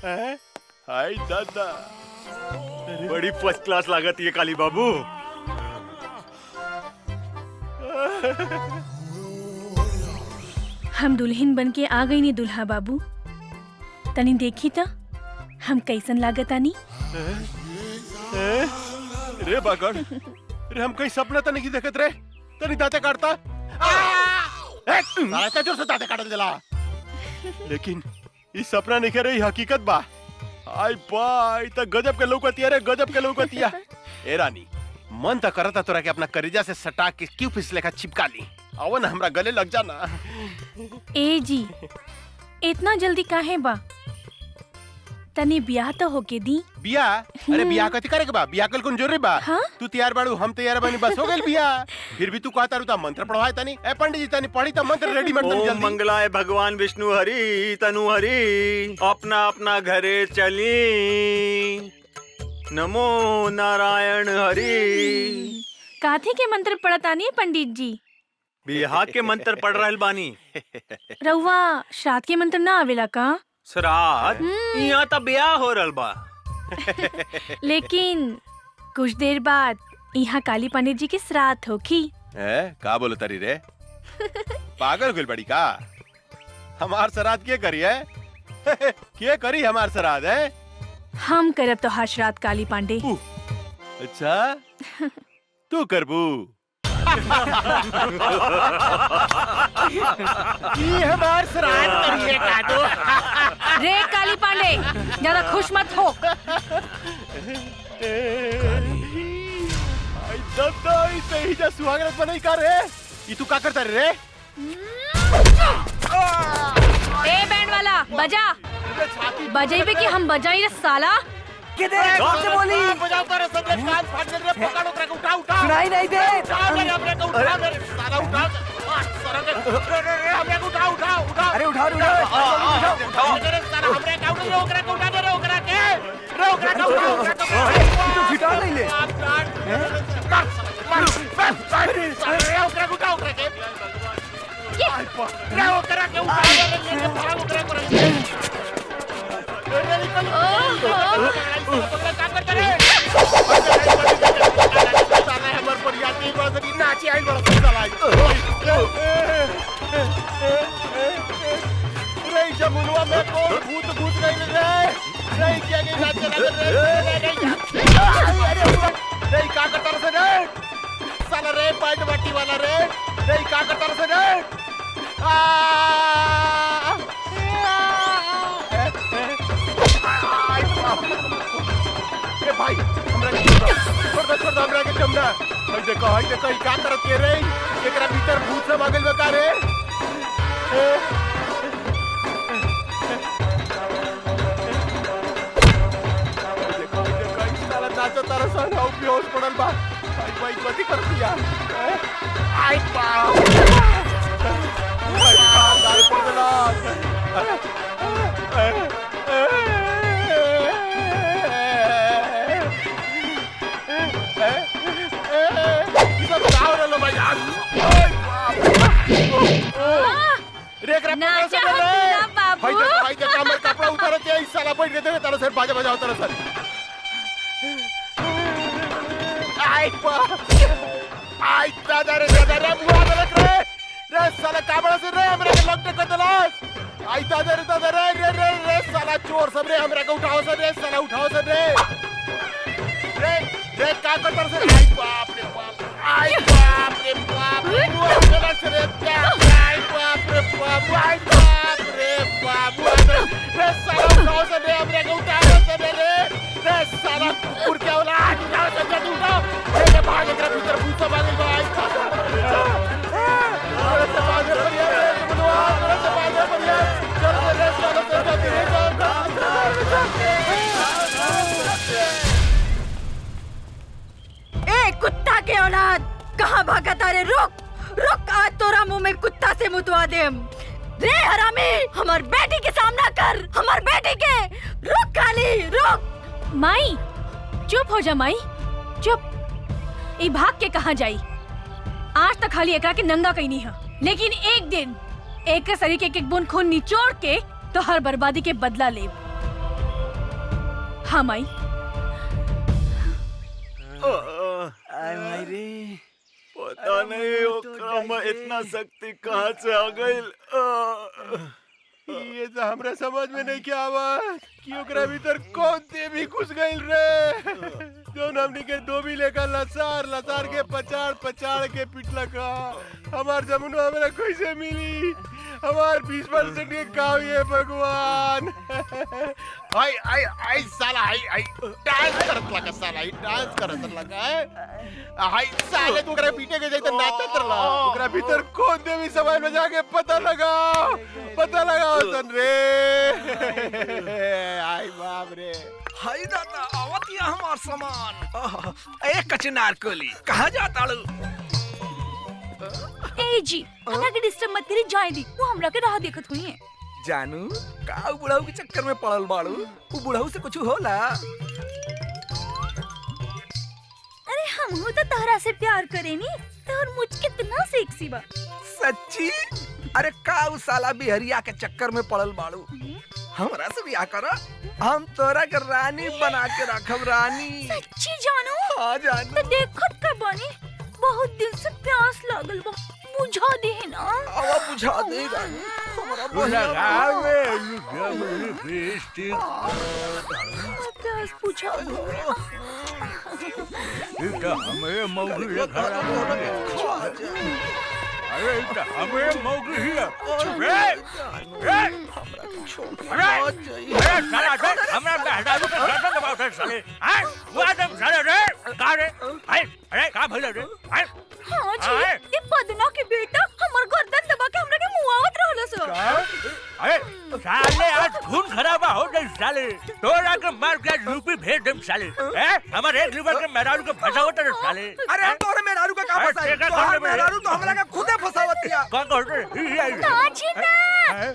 Speaker 6: हाय दादा,
Speaker 4: बड़ी फर्स्ट क्लास लागत है काली बाबू।
Speaker 7: हम दुल्हन बन के आ गई नी दुल्हा बाबू। तनी देखी त हम कैसन लागत आनी।
Speaker 6: रे बागड़, रे हम कहीं सपना तो नहीं देखत रे। तनी दांते काटता। साला जोर से दांते काट देला। लेकिन ई सपना नहीं करे, ई हकीकत बा। आई बाई त गजब के लौकतिया रे, गजब के लौकतिया। ए रानी, मन त करता तोरा के अपना करेजा से सटा के क्यों फिस लेखा चिपका ली। आओ ना हमरा गले लग जाना।
Speaker 7: ए जी, इतना जल्दी काहे बा? तनी ब्याह तो होके दी।
Speaker 6: बियाह? अरे बियाह कथी करे के बा? बियाह कल कौन जरूरी बा?
Speaker 7: हाँ?
Speaker 6: तू तैयार बाड़ू, हम तैयार बानी, बस हो गेल बियाह। फिर भी तू कहता रुता मंत्र पढ़वाए तनी। ए पंडित जी तनी पढ़ी त मंत्र रेडीमेड तनी
Speaker 4: ओम
Speaker 6: जल्दी।
Speaker 4: मंगलाय भगवान विष्णु हरि तनु हरि, अपना अपना घरे चली। नमो नारायण हरि।
Speaker 7: काथे के मंत्र पढ़तानी है पंडित जी?
Speaker 4: बिहार के मंत्र पढ़ रहल बानी।
Speaker 7: रउआ श्राद्ध के मंत्र ना आवेला का?
Speaker 4: श्राद्ध? यहाँ त ब्याह हो रहल बा।
Speaker 7: लेकिन कुछ देर बाद यहाँ काली पंडित जी के श्राद्ध होखी।
Speaker 6: का बोलो तरी रे? पागल गुल बड़ी का? हमार श्राद्ध के करी है? के करी हमार श्राद्ध है?
Speaker 7: हम करब तो हर श्राद्ध काली पांडे।
Speaker 6: अच्छा, तू करबू?
Speaker 3: ये हमार श्राद्ध करिए का दो।
Speaker 7: रे काली पांडे, ज्यादा खुश मत हो।
Speaker 6: आई दादा, ई सही जा सुहागरात बनई का रे? ई तू का करता रे?
Speaker 7: ए बैंड वाला, बजा। बजाइबे कि हम बजाई रे साला?
Speaker 3: किधर कौन से बोली?
Speaker 6: बजाओ कर सब लोग कान फाड़ दे रे, पकड़ो कर उठा उठा।
Speaker 3: सुनाई नहीं दे।
Speaker 6: उठा मेरे अपने को उठा मेरे साला उठा। सारा रे हमरे को उठा उठा उठा।
Speaker 3: अरे उठा उठा
Speaker 6: उठा मेरे सारा हमरे का उठा रे, ओकरा को उठा दे रे, ओकरा के रे, ओकरा का उठा।
Speaker 3: तू फिटा नहीं ले।
Speaker 6: रे ओकरा को उठा, ओकरा के रे, ओकरा के उठा रे, सारा ओकरा को जमुनवा में कौन भूत भूत रही रे? क्या गई नाच रे? का करता रे रे? साला रे पैंट बट्टी वाला रे? रे का करता रे रे? देखो ई का करत के रे एकरा भीतर भूत सब आगल बका रे देखो ई साला नाचो तारा सन हाउ बेहोश पड़ल बा भाई कथी कर दिया आई बाप दाल पड़ गला भाई हमर कपड़ा उतारे ते इस साला बैठ के देवे तारा सर बाजा बजाओ तारा सर आई दादा रे बुआ लग रे साला काबड़ा से रे हमरा के लॉक कर दलास आई दादा रे साला चोर सब रे हमरा के उठाओ से रे साला उठाओ से रे का करतर से आई बाप रे बाप बुआ लग से रे आई बाप रे बाप रे साला उठाओ से रे हमरा के उठाओ से रे साला कुकुर के औलाद उठाओ से रे उठाओ रे भाग एकरा भीतर भूत सब आगल बा आई
Speaker 7: ए कुत्ता के औलाद कहाँ भागा तारे रुक आज तोरा मुंह में कुत्ता से मुतवा देम रे हरामी हमार बेटी के सामना कर हमार बेटी के रुक काली रुक
Speaker 2: माई चुप हो जा माई चुप ई भाग के कहाँ जाई आज तक खाली एकरा के नंगा कहीं नहीं है लेकिन एक दिन एक शरीर के एक बूंद खून निचोड़ के तो हर बर्बादी के बदला ले हाँ माई
Speaker 4: पता नहीं ओकरा में इतना शक्ति कहाँ से आ गई
Speaker 6: ये तो हमरा समझ में नहीं क्या आवा कि ओकरा भीतर कौन देवी घुस गइल रे जोन हमनी के डोबी लेकर लसार के पचाड़ के पिटला का हमार जमुना हमरा कैसे मिली हमार 20% के काव ये भगवान आई साला आई डांस करत लगा साला आई डांस करत लगा आई साले तो ओकरा पीटे के जैसे नाचत रहा ओकरा भीतर कौन देवी समाज में जाके पता लगाओ सन रे आई बाप रे
Speaker 12: हाय दादा आवतिया हमार सामान ए कचनार कोली कहाँ जाता लू
Speaker 8: ए जी हमरा के डिस्टर्ब मत करी जाए दी वो हमरा के राह देखत हुई है
Speaker 12: जानू का बुढ़ाऊ के चक्कर में पड़ल बाड़ू वो बुढ़ाऊ से कुछ होला
Speaker 8: अरे हम हो तो तहरा से प्यार करेनी तोर मुझ कितना सेक्सी बा
Speaker 12: सच्ची अरे का उ साला बिहरिया के चक्कर में पड़ल बाड़ू हमरा से बियाह करा हम तोरा के रानी बना के रखब रानी
Speaker 8: सच्ची जानू
Speaker 12: हां जानू
Speaker 8: तो देखत का बानी बहुत दिन से प्यास लागल बा बुझा दे ना
Speaker 12: आवा बुझा दे रानी हमरा
Speaker 3: लगा में
Speaker 8: प्यास बुझा दो
Speaker 3: इटा हमें मौगी लगा अरे इटा हमें मौगी ही अरे साला दे हमरा हटाऊ के गर्दन दबाओ थे साले हां वो आदम साले रे का रे अरे का भइल रे
Speaker 8: हां जी ये पदना के बेटा हमर गर्दन दबा के हमरा के मुआवत रहलो सो
Speaker 3: अरे साले आज खून खराबा हो गई साले तोरा के मार के यूपी भेज देम साले हमर एक लीवर के मेहरारू के फसावत रे साले
Speaker 12: अरे हम तोरे मेहरारू का का फसाई तो मेहरारू तो हमरा के खुदे फसावत किया
Speaker 3: कौन कहत रे
Speaker 8: ना जी ना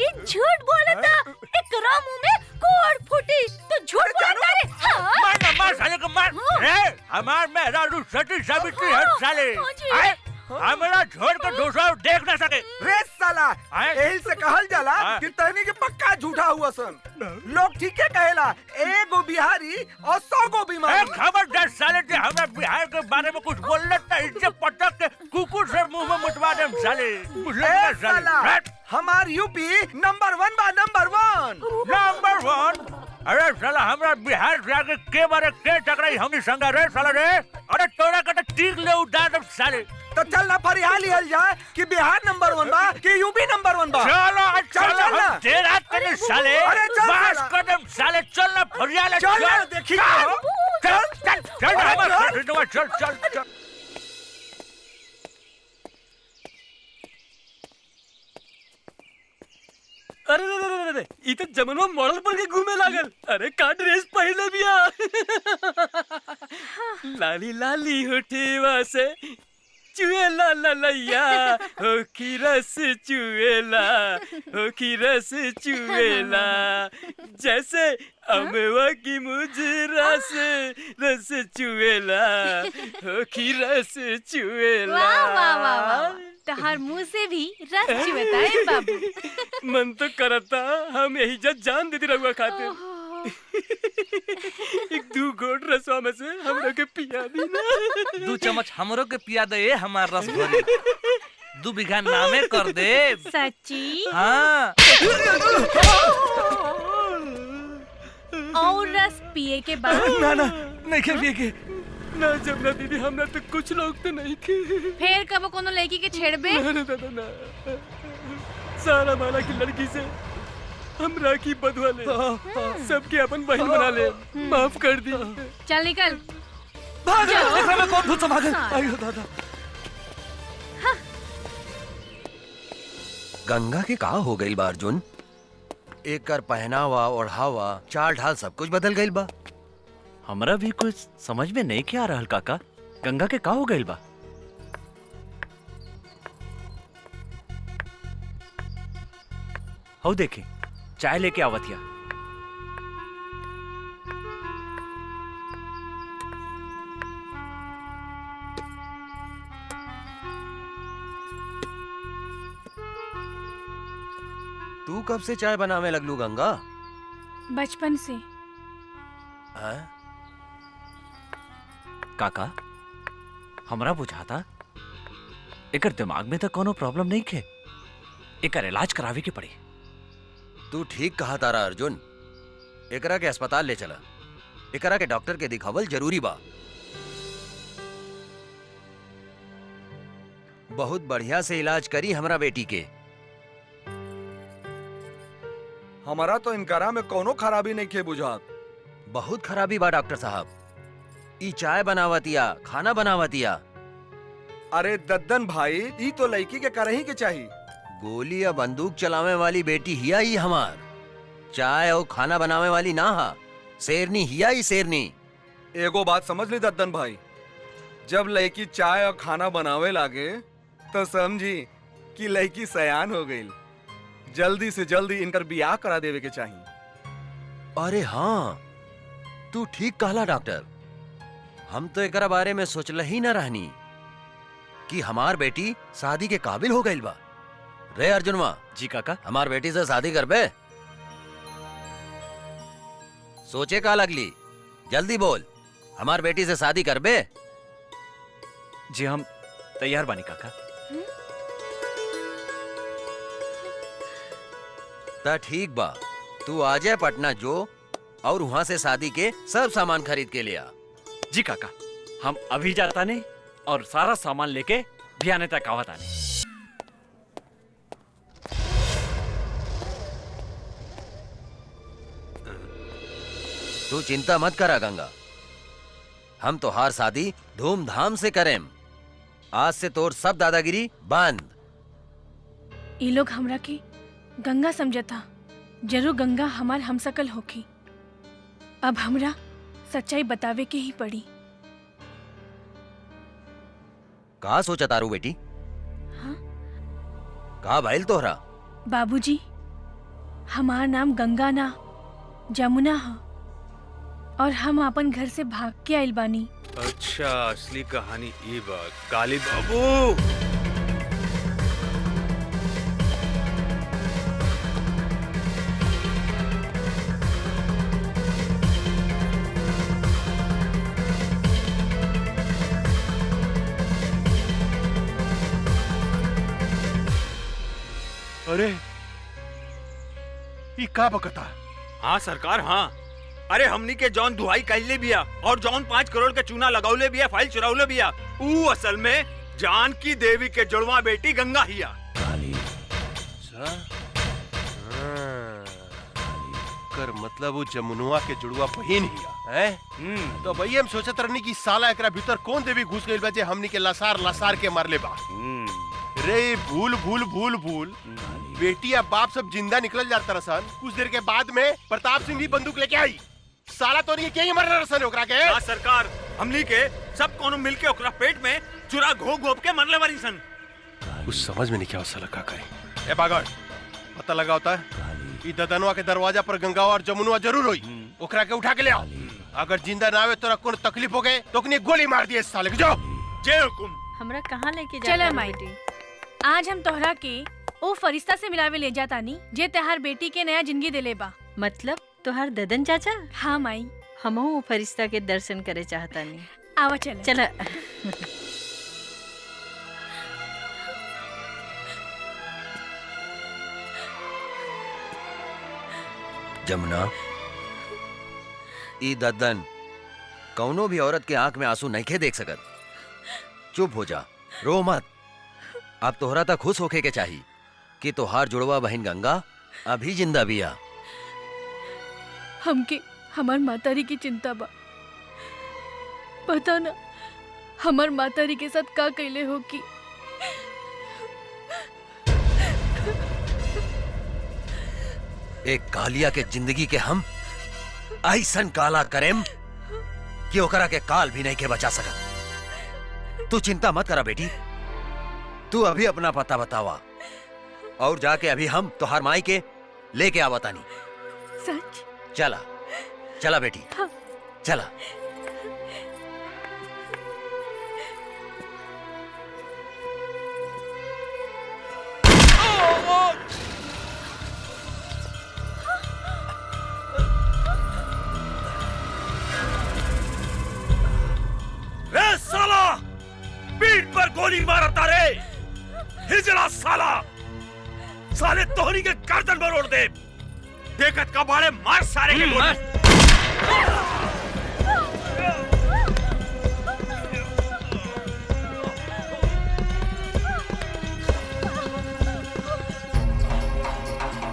Speaker 8: ये झूठ बोलता एकरा मुंह में कोड़ फूटी तो झूठ बोलता रे हां
Speaker 3: मार साले को मार रे हमार मेहरारू सती सावित्री है साले हमरा छोड़ के दूसरा देख ना सके
Speaker 12: रे साला यही से कहल जाला कि तहनी के पक्का झूठा हुआ सन लोग ठीक है कहेला एगो बिहारी और 100 गो बीमारी
Speaker 3: खबरदार साले ते हमरा बिहार के बारे में कुछ बोलले त इज्जत पटक के कुकुर से मुंह में मुतवा देम साले
Speaker 12: साला हमार यूपी नंबर 1 बा नंबर
Speaker 3: 1 अरे साला हमरा बिहार जाके के बारे के टकराई हमनी संगा रे साला रे अरे तोरा के तीर ले उड़ा दम साले
Speaker 12: तो चल ना फरियाल लिहल जाए कि बिहार नंबर 1 बा कि यूपी नंबर 1 बा
Speaker 3: चलो ना तेरा तेरे साले बस कदम साले चल ना फरियाल
Speaker 12: चल देखी
Speaker 3: चल चल चल
Speaker 14: अरे अरे ई तो जमनवा मॉडल पर के घूमे लागल। अरे का ड्रेस पहले बिया। लाली लाली होठेवा से चुएला ललैया हो की रस चुएला, हो की रस चुएला, जैसे अमवा की मुजरा से रस चुएला, हो की रस चुएला।
Speaker 2: वाह वाह वाह वाह, तहार मुंह से भी रस चुएता है बाबू।
Speaker 14: मन तो करता हम यही जब जान देती रहुआ खाते। एक 2 घोट रसवा में से हमरा के पिया दी ना।
Speaker 15: 2 चम्मच हमरो के पिया दे हमार रस भरी। 2 बीघा नामे कर दे।
Speaker 2: सच्ची?
Speaker 15: हाँ।
Speaker 2: और रस पिए के बाद?
Speaker 14: ना ना नहीं के पिए के ना जमुना दीदी, हमरा तो कुछ लोग तो नहीं के।
Speaker 2: फिर कब कोनो लड़की के छेड़बे?
Speaker 14: ना दादा ना, सारा माला की लड़की से हमरा की बदवा ले, सबके अपन बहन बना ले, माफ कर दी।
Speaker 2: चल निकल।
Speaker 14: भाग देखा मैं कौन भूत भाग। आयो दादा।
Speaker 9: गंगा के का हो गई बा अर्जुन? एकर पहनावा ओढ़ावा चाल ढाल सब कुछ बदल गई बा।
Speaker 5: हमरा भी कुछ समझ में नहीं क्या रहल काका, गंगा के का हो गई बा? हो देखे चाय लेके आवतिया।
Speaker 9: तू कब से चाय बनावे लगलू गंगा?
Speaker 2: बचपन से।
Speaker 9: हाँ?
Speaker 5: काका हमरा बुझाता एकर दिमाग में तो कोनो प्रॉब्लम नहीं खे, एकर इलाज करावे के पड़ी।
Speaker 9: तू ठीक कहा तारा अर्जुन, एकरा के अस्पताल ले चला, एकरा के डॉक्टर के दिखावल जरूरी बा। बहुत बढ़िया से इलाज करी हमरा बेटी के।
Speaker 12: हमारा तो इनकरा में कोनो खराबी नहीं के बुझात।
Speaker 9: बहुत खराबी बा डॉक्टर साहब, ई चाय बनावतिया, खाना बनावतिया।
Speaker 12: अरे दद्दन भाई, ई तो लड़की के करही के चाहिए।
Speaker 9: गोली या बंदूक चलावे वाली बेटी हिया ही हमार, चाय और खाना बनावे वाली ना हा, शेरनी हिया ही शेरनी।
Speaker 12: एगो बात समझ ली दद्दन भाई, जब लड़की चाय और खाना बनावे लागे तो समझी कि लड़की सयान हो गई। जल्दी से जल्दी इनकर बियाह करा देवे के चाहिए।
Speaker 9: अरे हाँ, तू ठीक कहला डॉक्टर, हम तो एकरा बारे में सोचल ही ना रहनी कि हमार बेटी शादी के काबिल हो गई बा। रे अर्जुनवा।
Speaker 5: जी काका।
Speaker 9: हमार बेटी से शादी करबे? सोचे का लगली, जल्दी बोल, हमार बेटी से शादी करबे?
Speaker 5: जी हम तैयार बानी काका।
Speaker 9: ता ठीक बा, तू आ जाए पटना जो और वहां से शादी के सब सामान खरीद के लिया।
Speaker 5: जी काका, हम अभी जाता नहीं और सारा सामान लेके भियाने तक आवत आने।
Speaker 9: तू चिंता मत करा गंगा, हम तो हार शादी धूमधाम से करें। आज से तोर सब दादागिरी बंद।
Speaker 2: ये लोग हमरा के गंगा समझता, जरूर गंगा हमार हमसकल होखी। अब हमरा सच्चाई बतावे के ही पड़ी।
Speaker 9: कहा सोचा तारू बेटी?
Speaker 2: हाँ?
Speaker 9: कहा भाईल तोहरा?
Speaker 2: बाबूजी, हमार नाम गंगा ना जमुना है और हम अपन घर से भाग के आइल बानी।
Speaker 4: अच्छा, असली कहानी ये बात। काली बाबू,
Speaker 6: अरे ये का बकता?
Speaker 4: हाँ सरकार, हाँ। अरे हमनी के जौन दुहाई कैले बिया और जौन 5 करोड़ के चूना लगावले बिया, फाइल चुरावले बिया, ऊ असल में जानकी देवी के जुड़वा बेटी गंगा हिया।
Speaker 6: कर मतलब वो जमुनुआ के जुड़वा बहन हिया है? तो भैया हम सोचत रहनी कि साला एकरा भीतर कौन देवी घुस गइल बा जे हमनी के लसार लसार के मारले बा। रे भूल भूल भूल भूल बेटी या बाप सब जिंदा निकल जाता रसन। कुछ देर के बाद में प्रताप सिंह भी बंदूक लेके आई। साला तो नहीं क्या मर रसन ओकरा के।
Speaker 4: सरकार हमनी के सब कोनो मिलके ओकरा पेट में चुरा घोप के मरले वाली सन।
Speaker 6: कुछ समझ में नहीं क्या साला का करे। ए पागल पता लगा होता है ई ददनवा के दरवाजा पर गंगावा और जमुनवा जरूर होई। ओकरा के उठा के ले आओ। अगर जिंदा ना आवे तोरा कोनो तकलीफ हो गए तो ओकनी गोली मार दिए साले के। जाओ।
Speaker 4: जय हुकुम।
Speaker 13: हमरा कहाँ लेके जा
Speaker 2: चला माई, आज हम तोहरा के ओ फरिश्ता से मिलावे ले जातानी जे तहार बेटी के नया जिंदगी देले बा।
Speaker 13: मतलब तोहार ददन चाचा?
Speaker 2: हाँ माई।
Speaker 13: हमहू वो फरिश्ता के दर्शन करे चाहतानी।
Speaker 2: आवा चला।
Speaker 13: चला।
Speaker 9: जमुना, ई ददन कौनो भी औरत के आंख में आंसू नहीं खे देख सकत। चुप हो जा, रो मत। अब तोहरा तक खुश होके के चाहिए कि तोहार जुड़वा बहन गंगा अभी जिंदा बिया।
Speaker 2: हमके हमार मातारी की चिंता बा। पता ना हमार मातारी के साथ का कैले हो कि
Speaker 9: एक कालिया के जिंदगी के हम ऐसन काला करेम कि ओकरा के काल भी नहीं के बचा सकत। तू चिंता मत करा बेटी, तू अभी अपना पता बतावा और जाके अभी हम तोहार माई के लेके आवतानी।
Speaker 2: सच?
Speaker 9: चला चला बेटी।
Speaker 2: हाँ।
Speaker 9: चला।
Speaker 5: रे साला, पीठ पर गोली मारता रे। हिजड़ा साला, साले तोहनी के गर्दन मरोड़ दे। देखत का बाड़े मार सारे के गोली।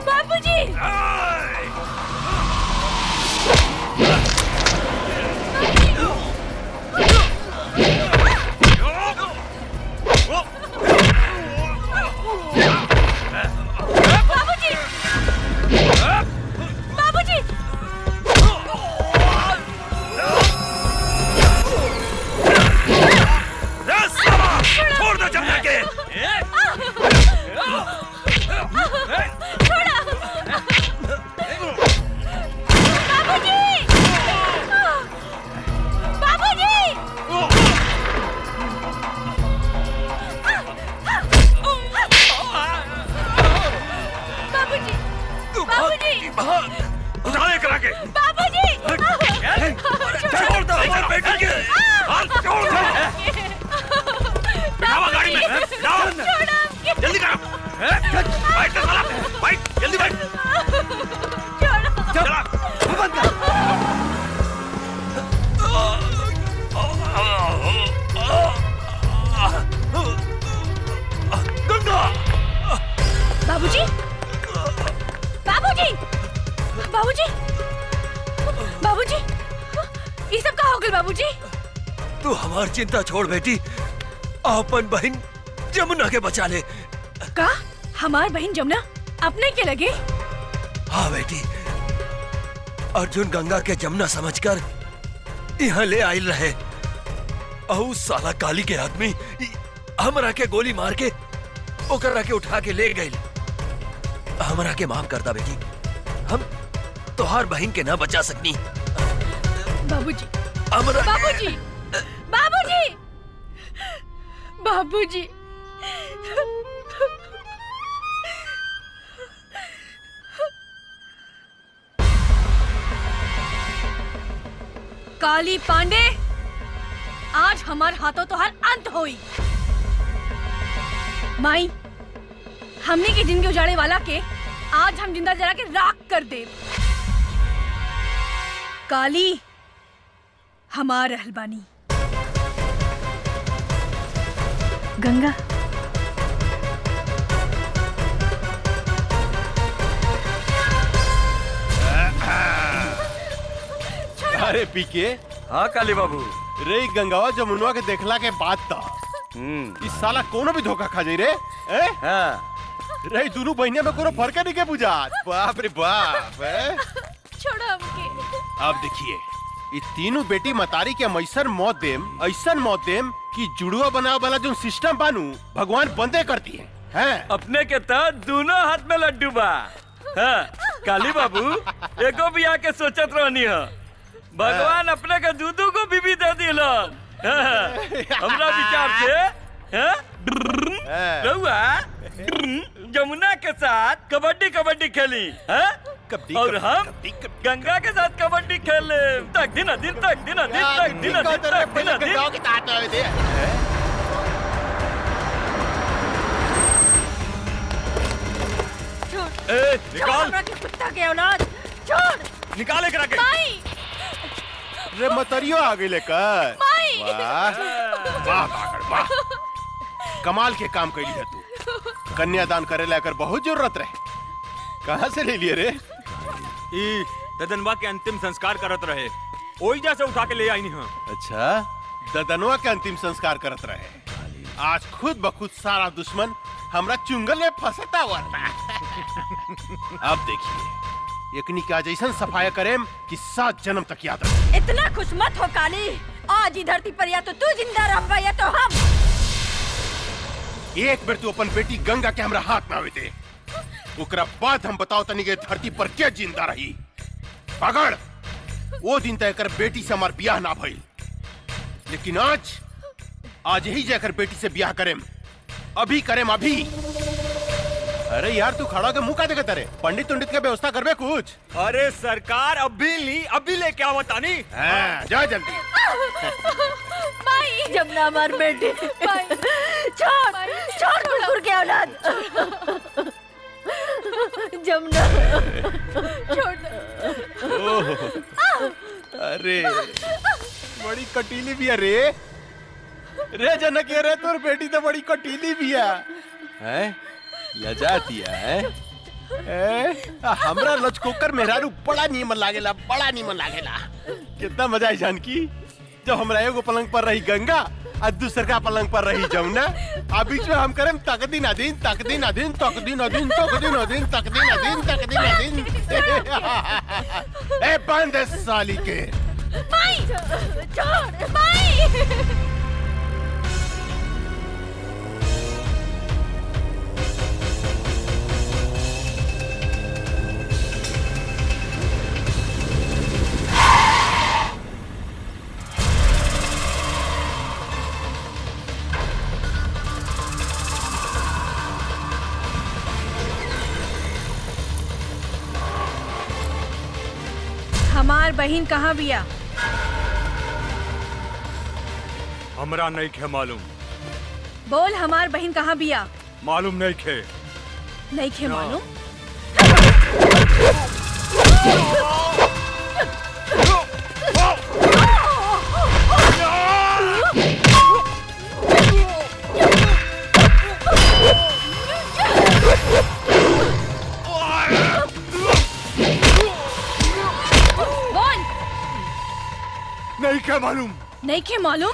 Speaker 2: बाबूजी!
Speaker 5: छोड़ दो जमुना के। उठा ले करा के।
Speaker 2: बाबूजी!
Speaker 5: छोड़ दो हमारी बेटी के। छोड़ दो। बिठावा गाड़ी में। जाओ। जल्दी करो। बैठ साला, बैठ जल्दी बैठ। चला बंद कर। गंगा।
Speaker 2: बाबूजी! बाबूजी! बाबूजी! बाबूजी! ये सब कहाँ हो गए बाबूजी?
Speaker 9: तू हमार चिंता छोड़ बेटी, अपन बहन जमुना के बचा ले।
Speaker 2: का? हमार बहन जमुना अपने के लगे?
Speaker 9: हाँ बेटी, अर्जुन गंगा के जमुना समझकर यहाँ ले आयल रहे। और साला काली के आदमी हमरा के गोली मार के ओकरा के उठा के ले गए। हमरा के माफ करता बेटी, हम तोहार बहन के ना बचा सकनी।
Speaker 2: बाबूजी!
Speaker 9: हमरा
Speaker 2: बाबूजी! बाबूजी! बाबूजी! काली पांडे, आज हमार हाथों तो हर अंत होई। माई, हमने की जिंदगी उजाड़े वाला के आज हम जिंदा जला के राख कर दे। काली हमार रहलबानी।
Speaker 13: गंगा,
Speaker 6: अरे पीके।
Speaker 10: हाँ काली बाबू।
Speaker 6: रे गंगावा जमुनवा के देखला के बाद था इस साला कोनो भी धोखा खा जाई रे। रे दोनों बहनिया में कोनो फर्क नहीं के बुझात। बाप रे बाप।
Speaker 2: छोड़ो हमके।
Speaker 6: अब देखिए ये तीनों बेटी मतारी के हम ऐसन मौत देम कि जुड़वा बनावे वाला जो सिस्टम बानू भगवान बंदे करती है।
Speaker 1: अपने के तहत दोनों हाथ में लड्डू बा। हाँ, काली बाबू एको बिया के सोचत रहनी है, भगवान अपने के दूधू को बीबी दे दिलन। हमरा विचार से रहुआ जमुना के साथ कबड्डी खेली और हम गंगा के साथ कबड्डी खेले। तक दिन
Speaker 5: निकाल
Speaker 7: कुत्ता के औलाद छोड़।
Speaker 5: निकाले करा के।
Speaker 6: रे मतरियो आ गई लेकर। वाह वाह कमाल के काम कैली है तू। कन्यादान करे लेकर बहुत जरूरत रहे। कहाँ से ले लिए रे?
Speaker 4: ई ददनवा के अंतिम संस्कार करत रहे, ओई जैसे उठा के ले आई नहीं।
Speaker 6: अच्छा ददनवा के अंतिम संस्कार करत रहे। आज खुद बखुद सारा दुश्मन हमरा चुंगल में फंसता हुआ। अब देखिए एकनी का जैसन सफाया करेम कि 7 जन्म तक याद रहे।
Speaker 7: इतना खुश मत हो काली। आज ही धरती पर या तो तू जिंदा रह या तो हम।
Speaker 6: एक बार तू अपन बेटी गंगा के हमरा हाथ में आवे दे, ओकरा बाद हम बताओ तनी के धरती पर क्या जिंदा रही। पकड़ वो दिन तक कर बेटी से हमार ब्याह ना भइल, लेकिन आज ही जाकर बेटी से ब्याह करेम। अभी करेम अभी। अरे यार तू खड़ा के मुंह का देखत रे? पंडित उंडित के व्यवस्था करबे कुछ?
Speaker 4: अरे सरकार अभी ले क्या बतानी।
Speaker 6: जा जल्दी।
Speaker 7: माई जमुना हमार बेटी। छोड़ कुकुर के औलाद। जमुना छोड़।
Speaker 6: अरे बड़ी कटीली भी है रे जनक रे तोर बेटी तो बड़ी कटीली भी है। लजाती है। हमरा लचकोकर मेहरारू बड़ा नीमन लागेला। कितना मजा है जानकी जब हमरा एगो पलंग पर रही गंगा और दूसर का पलंग पर रही जमुना। अब बीच में हम करें तकदीन अदीन। ए बंद है साली के।
Speaker 2: माई छोड़ माई।
Speaker 8: हमार बहन कहाँ बिया?
Speaker 4: हमरा नहीं खे मालूम।
Speaker 8: बोल हमार बहन कहाँ बिया?
Speaker 4: मालूम नहीं खे।
Speaker 8: नहीं खे मालूम? नहीं के मालूम?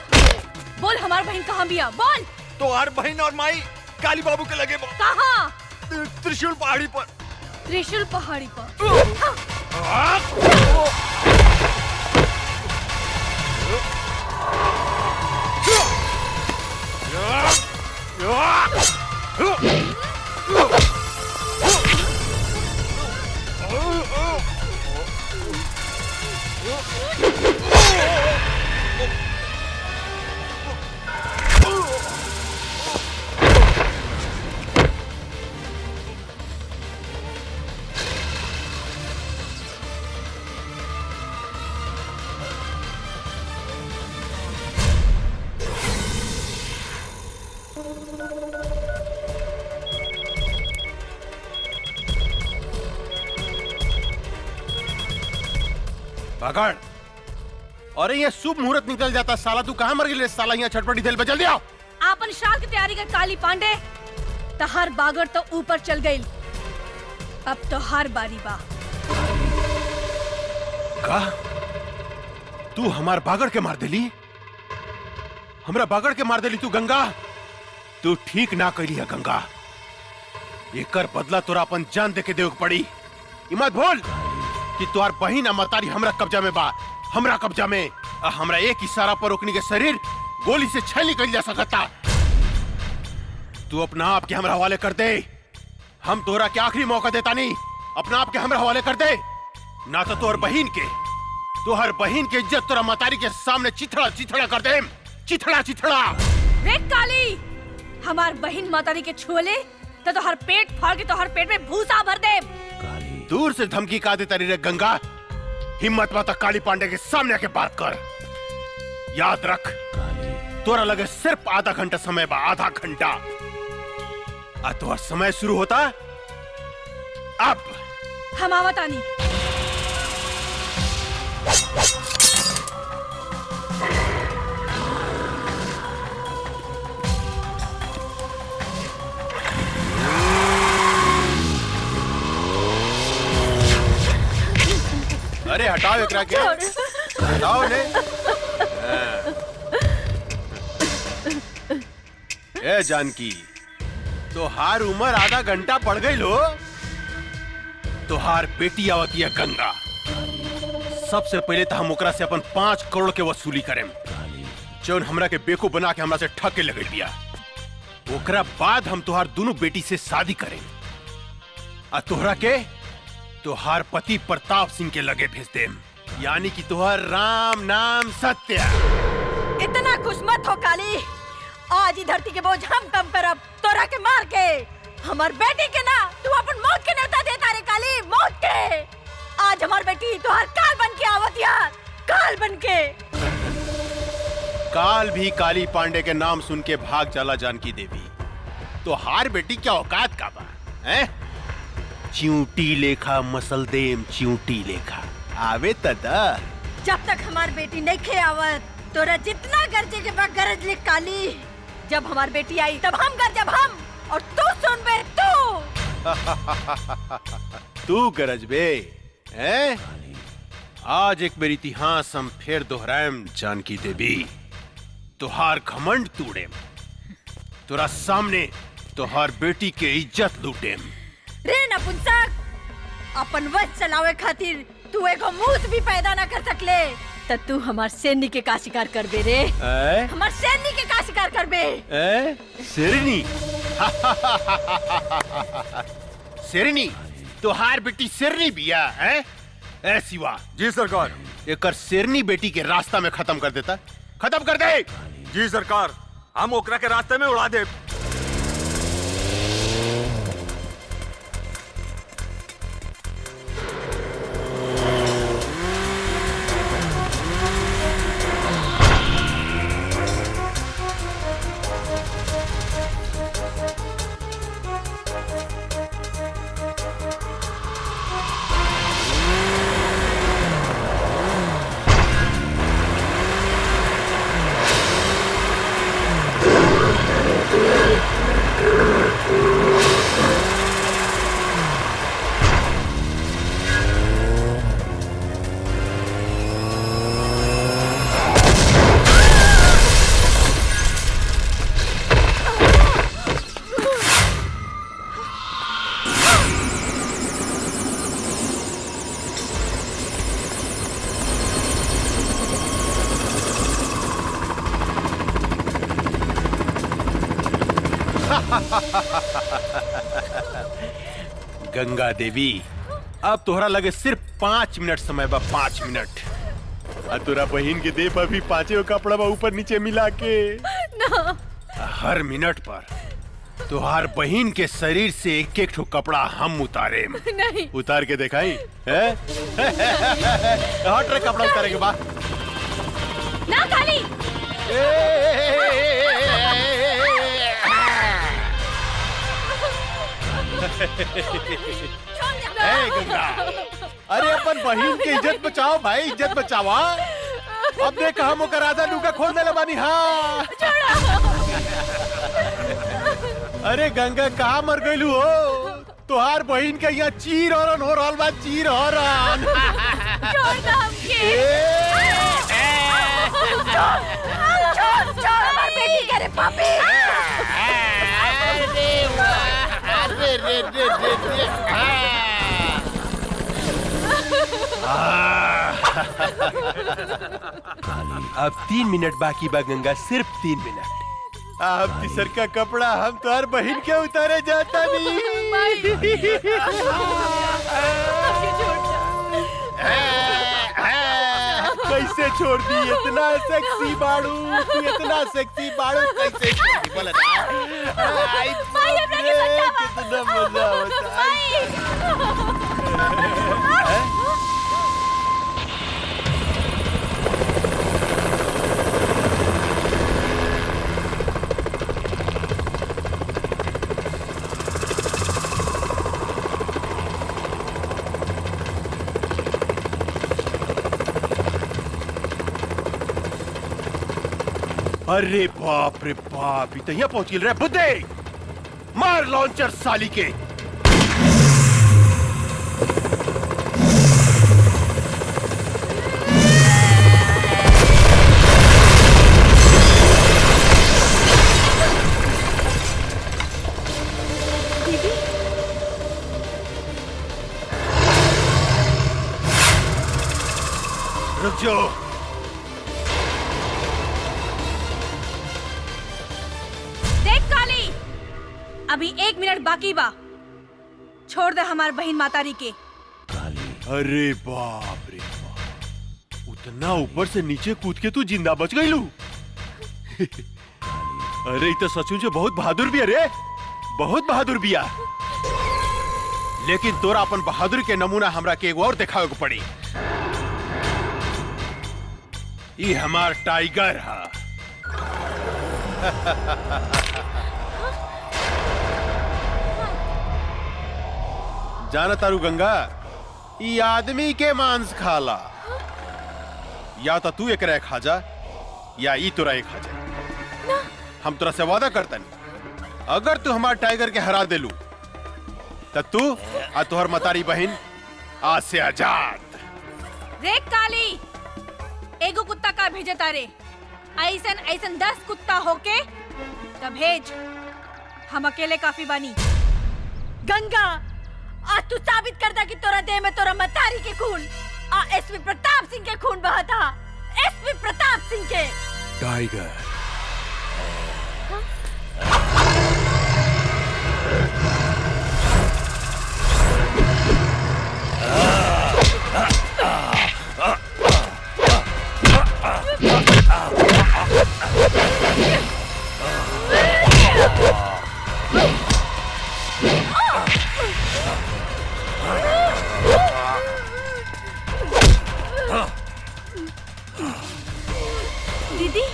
Speaker 8: बोल हमार बहन कहाँ बिया? बोल।
Speaker 4: तो हर बहन और माई काली बाबू के लगे।
Speaker 8: कहाँ?
Speaker 4: त्रिशूल पहाड़ी पर।
Speaker 8: त्रिशूल पहाड़ी पर।
Speaker 6: पकड़। अरे ये शुभ मुहूर्त निकल जाता। साला तू कहाँ मर गई? साला यहाँ छटपटी थैल पे जल्दी आओ।
Speaker 8: आपन श्राद्ध की तैयारी कर काली पांडे। तहार बागर तो ऊपर चल गई, अब तो हर बारी बा।
Speaker 6: का तू हमार बागड़ के मार देली? हमरा बागड़ के मार देली तू गंगा? तू ठीक ना कैली है गंगा। एकर बदला तोरा अपन जान दे के देव पड़ी। ई मत भूल कि तोहार बहिन आ मतारी हमरा कब्जा में बा, हमरा कब्जा में। हमरा एक इशारा पर ओकनी के शरीर गोली से छील निकल जा सकता। तू अपना आप के हमरा हवाले कर दे। हम तोरा के आखिरी मौका देता नहीं, अपना आप के हमरा हवाले कर दे, ना तो तोहर बहिन के इज्जत तोरा मतारी के सामने चिथड़ा चिथड़ा कर दे। चिथड़ा चिथड़ा।
Speaker 8: रे काली, हमार बहिन मातारी के छुले तो हर पेट फाड़ के तो हर पेट में भूसा भर दे।
Speaker 6: दूर से धमकी का देता रे गंगा। हिम्मत माता काली पांडे के सामने आके बात कर। याद रख, तोरा लगे सिर्फ आधा घंटा समय बा, आधा घंटा। तोहर समय शुरू होता अब।
Speaker 8: हम आवतानी।
Speaker 6: अरे हटाओ एकरा के, हटाओ ने। ए जानकी, तोहार उम्र आधा घंटा पड़ गई लो। तोहार बेटी आवती है गंगा। सबसे पहले तो हम ओकरा से अपन 5 करोड़ के वसूली करें, जौन हमरा के बेकूफ बना के हमरा से ठग के लगे दिया। ओकरा बाद हम तोहार दोनों बेटी से शादी करें आ तोहरा के तोहार पति प्रताप सिंह के लगे भेज देम, यानी कि तोहार राम नाम सत्य।
Speaker 7: इतना खुश मत हो काली। आज ही धरती के बोझ हम कम करब, तोरा के मार के। हमार बेटी के ना तू अपन मौत के न्योता देता रे काली, मौत के। आज हमार बेटी तोहार काल बन के आवत यार, काल बन के।
Speaker 6: काल भी काली पांडे के नाम सुन के भाग चला जानकी देवी। तो हार बेटी क्या औकात का बा हैं? चिऊटी लेखा मसल देम, चिऊटी लेखा आवे तदा।
Speaker 7: जब तक हमार बेटी नहीं खे आवत, तोरा जितना गरजे के बाद गरज ले काली। जब हमार बेटी आई तब हम गरजब हम, और तू सुन बे तू।
Speaker 6: तू गरज बे हैं? आज एक बार इतिहास हम फिर दोहराएम जानकी देवी। तुहार घमंड तोड़ेम, तोरा सामने तुहार बेटी के इज्जत लूटेम।
Speaker 7: रे नपुंसक, अपन वंश चलावे खातिर तू एगो मूस भी पैदा ना कर सकले, त तू हमार सैनिक के का शिकार कर बे रे। हमार सैनिक के का शिकार कर बे।
Speaker 6: शेरनी। शेरनी, तुहार बेटी शेरनी बिया हैं? ए शिवा।
Speaker 4: जी सरकार।
Speaker 6: एकर शेरनी बेटी के रास्ता में खत्म कर देता, खत्म कर दे।
Speaker 4: जी सरकार, हम ओकरा के रास्ते में उड़ा दे।
Speaker 6: गंगा देवी, अब तोहरा लगे सिर्फ 5 मिनट समय बा, 5 मिनट। और तोरा बहन के दे पर भी 5 कपड़ा बा ऊपर नीचे मिला के
Speaker 7: ना। हर
Speaker 6: मिनट पर तोहार बहन के शरीर से एक एक ठो कपड़ा हम उतारे।
Speaker 7: नहीं।
Speaker 6: उतार के दिखाई है? हट रे, कपड़ा उतारे के बाद
Speaker 8: ना काली।
Speaker 6: गंगा, अरे अपन बहन की इज्जत बचाओ भाई, इज्जत बचाओ। अब देख हम ओकर आधा लुका खोल देले बानी। हाँ अरे गंगा, कहाँ मर गईलू हो? तोहार बहन के यहाँ चीर हरण हो रहल बा, चीर हरण।
Speaker 7: हमार बेटी करे पापी।
Speaker 6: अरे अब 3 मिनट बाकी बा गंगा, सिर्फ 3 मिनट। अब तीसर का कपड़ा हम तो हर बहन के उतारे जाता कैसे छोड़ दी? इतना सेक्सी बाड़ू, तू इतना सेक्सी बाड़ू, कैसे छोड़ दी? बोला ना। आई कितना मजा होता है। अरे बाप रे बाप, ये तो यहाँ पहुंच गए रे बुद्धे। मार लॉन्चर साली के। रुक जाओ।
Speaker 8: अभी 1 मिनट बाकी बा, छोड़ दे हमार बहन मातारी के।
Speaker 6: अरे बाप रे बाप, उतना ऊपर से नीचे कूद के तू जिंदा बच गई लू। अरे तो सचमुच बहुत बहादुर भी, अरे बहुत बहादुर बिया। लेकिन तोरा अपन बहादुर के नमूना हमरा के एगो और दिखावे को पड़ी। ये हमार टाइगर है। जाना तारू गंगा, ये आदमी के मांस खाला। या तो तू एकरा खा जा, या ई तोरा एक खा जा। हम तोरा से वादा करता नहीं, अगर तू हमार टाइगर के हरा देलू तो तू आ तोहर मतारी बहन आज से आजाद।
Speaker 8: देख काली, एगो कुत्ता का भेजे तारे, ऐसन ऐसन 10 कुत्ता होके तब भेज। हम अकेले काफी बानी।
Speaker 7: गंगा, आज तू साबित कर दा कि तोरा देह में तोरा मतारी के खून एसपी प्रताप सिंह के खून बहा था। एसपी प्रताप सिंह के।
Speaker 6: टाइगर
Speaker 8: दीदी,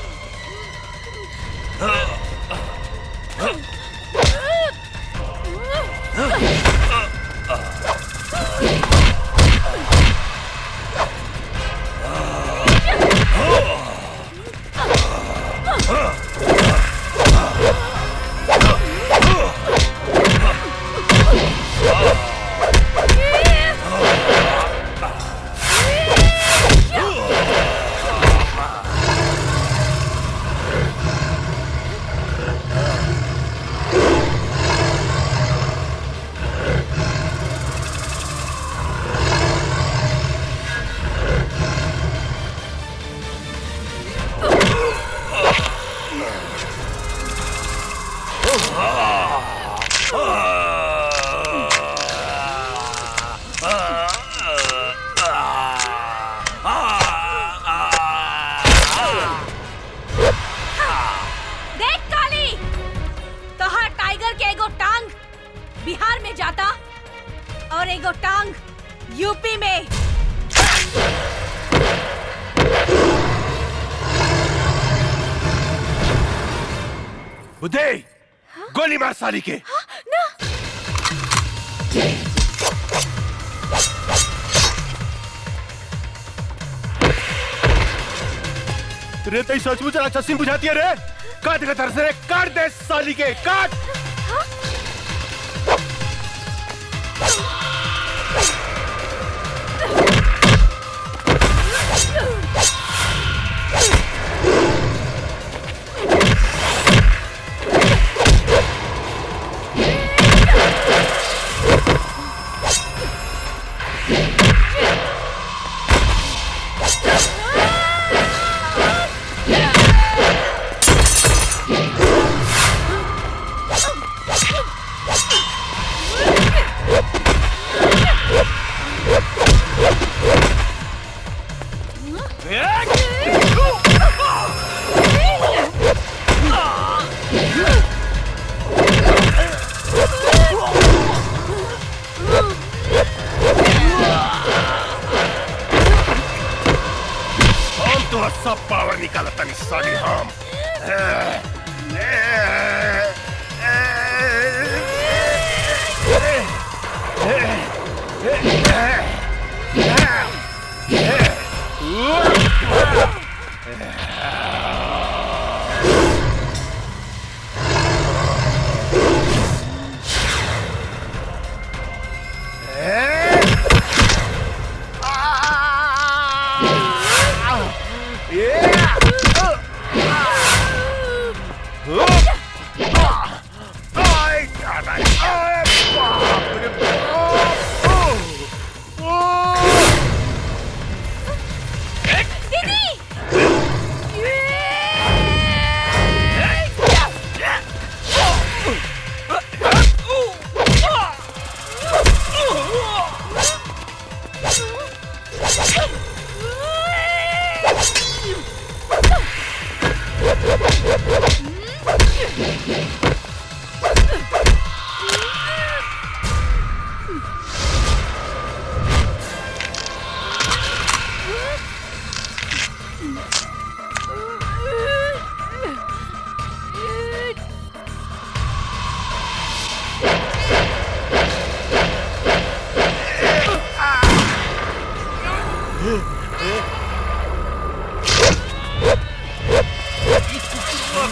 Speaker 8: देख काली, तोहार टाइगर के एगो टांग बिहार में जाता और एगो टांग यूपी में।
Speaker 6: बुद्धे, गोली मार साली के।
Speaker 8: ना।
Speaker 6: रे तई सचमुच राक्षसी बुझाती है रे। काट के तरस रे, काट दे साली के, काट। तो सब पावर निकाला तनी साली हम।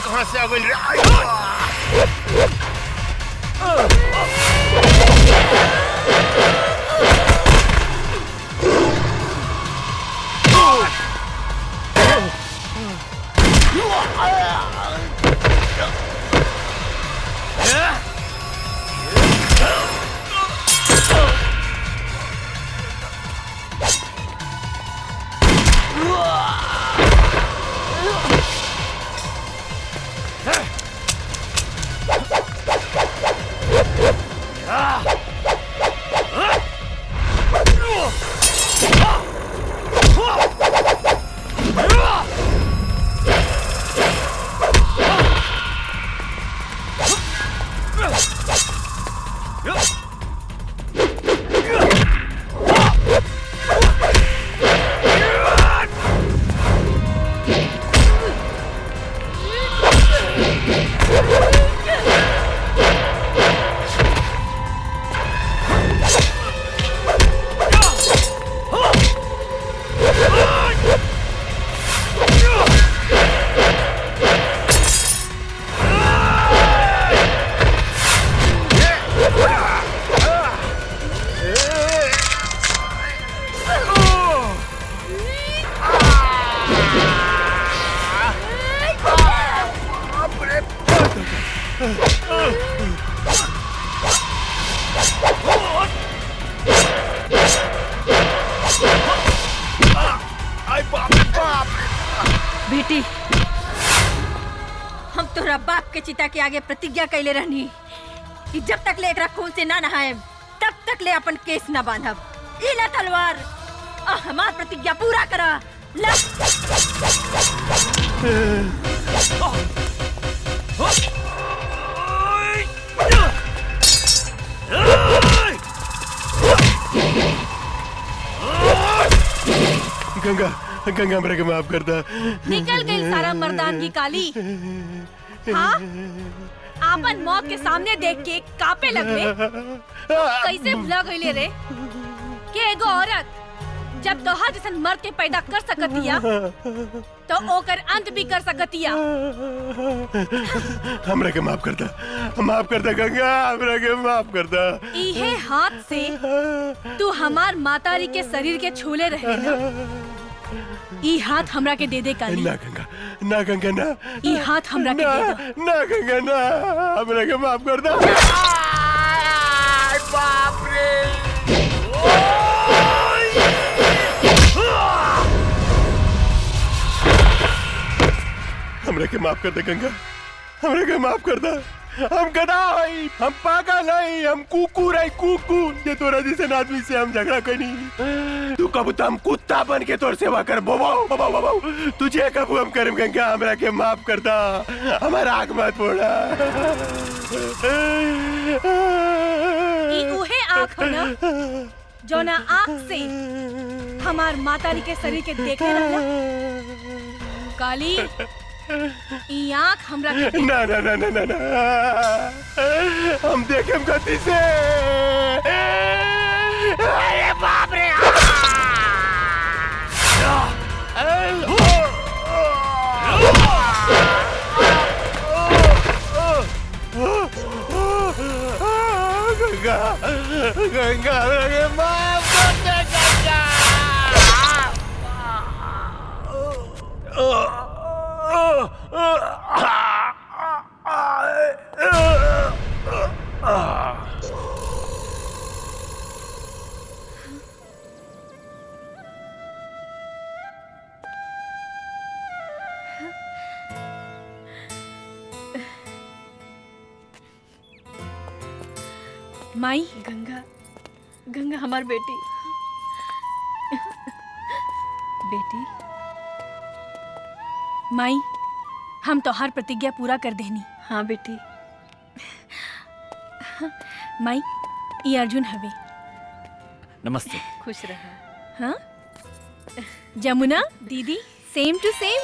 Speaker 6: कहाँ से आ गई रे?
Speaker 7: बेटी, हम तोरा बाप के चिता के आगे प्रतिज्ञा कैले रहनी कि जब तक ले एकरा खून से ना नहाए तब तक ले अपन केस ना बांधब। ई ला तलवार, हमार प्रतिज्ञा पूरा करा। ला।
Speaker 6: गंगा, गंगा मेरे को माफ कर दा।
Speaker 8: निकल गई सारा मर्दानगी काली। हाँ? आपन मौत के सामने देख के कापे लगले। कैसे भुला गईले रे? के एगो औरत जब तोहार जैसन मर्द के पैदा कर सकतिया तो ओकर अंत भी कर सकतिया।
Speaker 6: हमरा के माफ कर दा, माफ कर दा गंगा, हमरा के माफ कर दा।
Speaker 8: इहे हाथ से तू हमार मातारी के शरीर के छूले रहे ना। ई हाथ हमरा के दे दे काली।
Speaker 6: ना गंगा, ना गंगा ना।
Speaker 8: ई हाथ हमरा के दे दे।
Speaker 6: ना गंगा ना, हमरा के माफ कर दा। बाप रे। हमरा के माफ कर दे गंगा, हमरा के माफ कर दा। हम गधा हई, हम पागल हई, हम कुकुर हई, कुकुर। ये तोरा जैसे आदमी से हम झगड़ा करी। तू कब तो हम कुत्ता बन के तोर सेवा कर। बोबाओ बोबाओ बोबाओ, तुझे कब हम करम गंगा, हमरा के माफ कर दा। हमारा आग मत फोड़ा।
Speaker 8: ई उहे आँख हो ना जो ना आँख से हमार मातारी के शरीर के देखे रहला। काली ई आँख हमरा के
Speaker 6: ना ना ना ना ना ना हम देखें गति से। अरे बाप रे गंगा गंगा रे माफ कर दे गंगा।
Speaker 8: माई
Speaker 13: गंगा गंगा हमार बेटी बेटी
Speaker 8: माई हम तोहार प्रतिज्ञा पूरा कर देनी।
Speaker 13: हाँ बेटी।
Speaker 8: माई ये अर्जुन हवे।
Speaker 5: नमस्ते।
Speaker 13: खुश रहा।
Speaker 8: हाँ जमुना दीदी सेम टू सेम।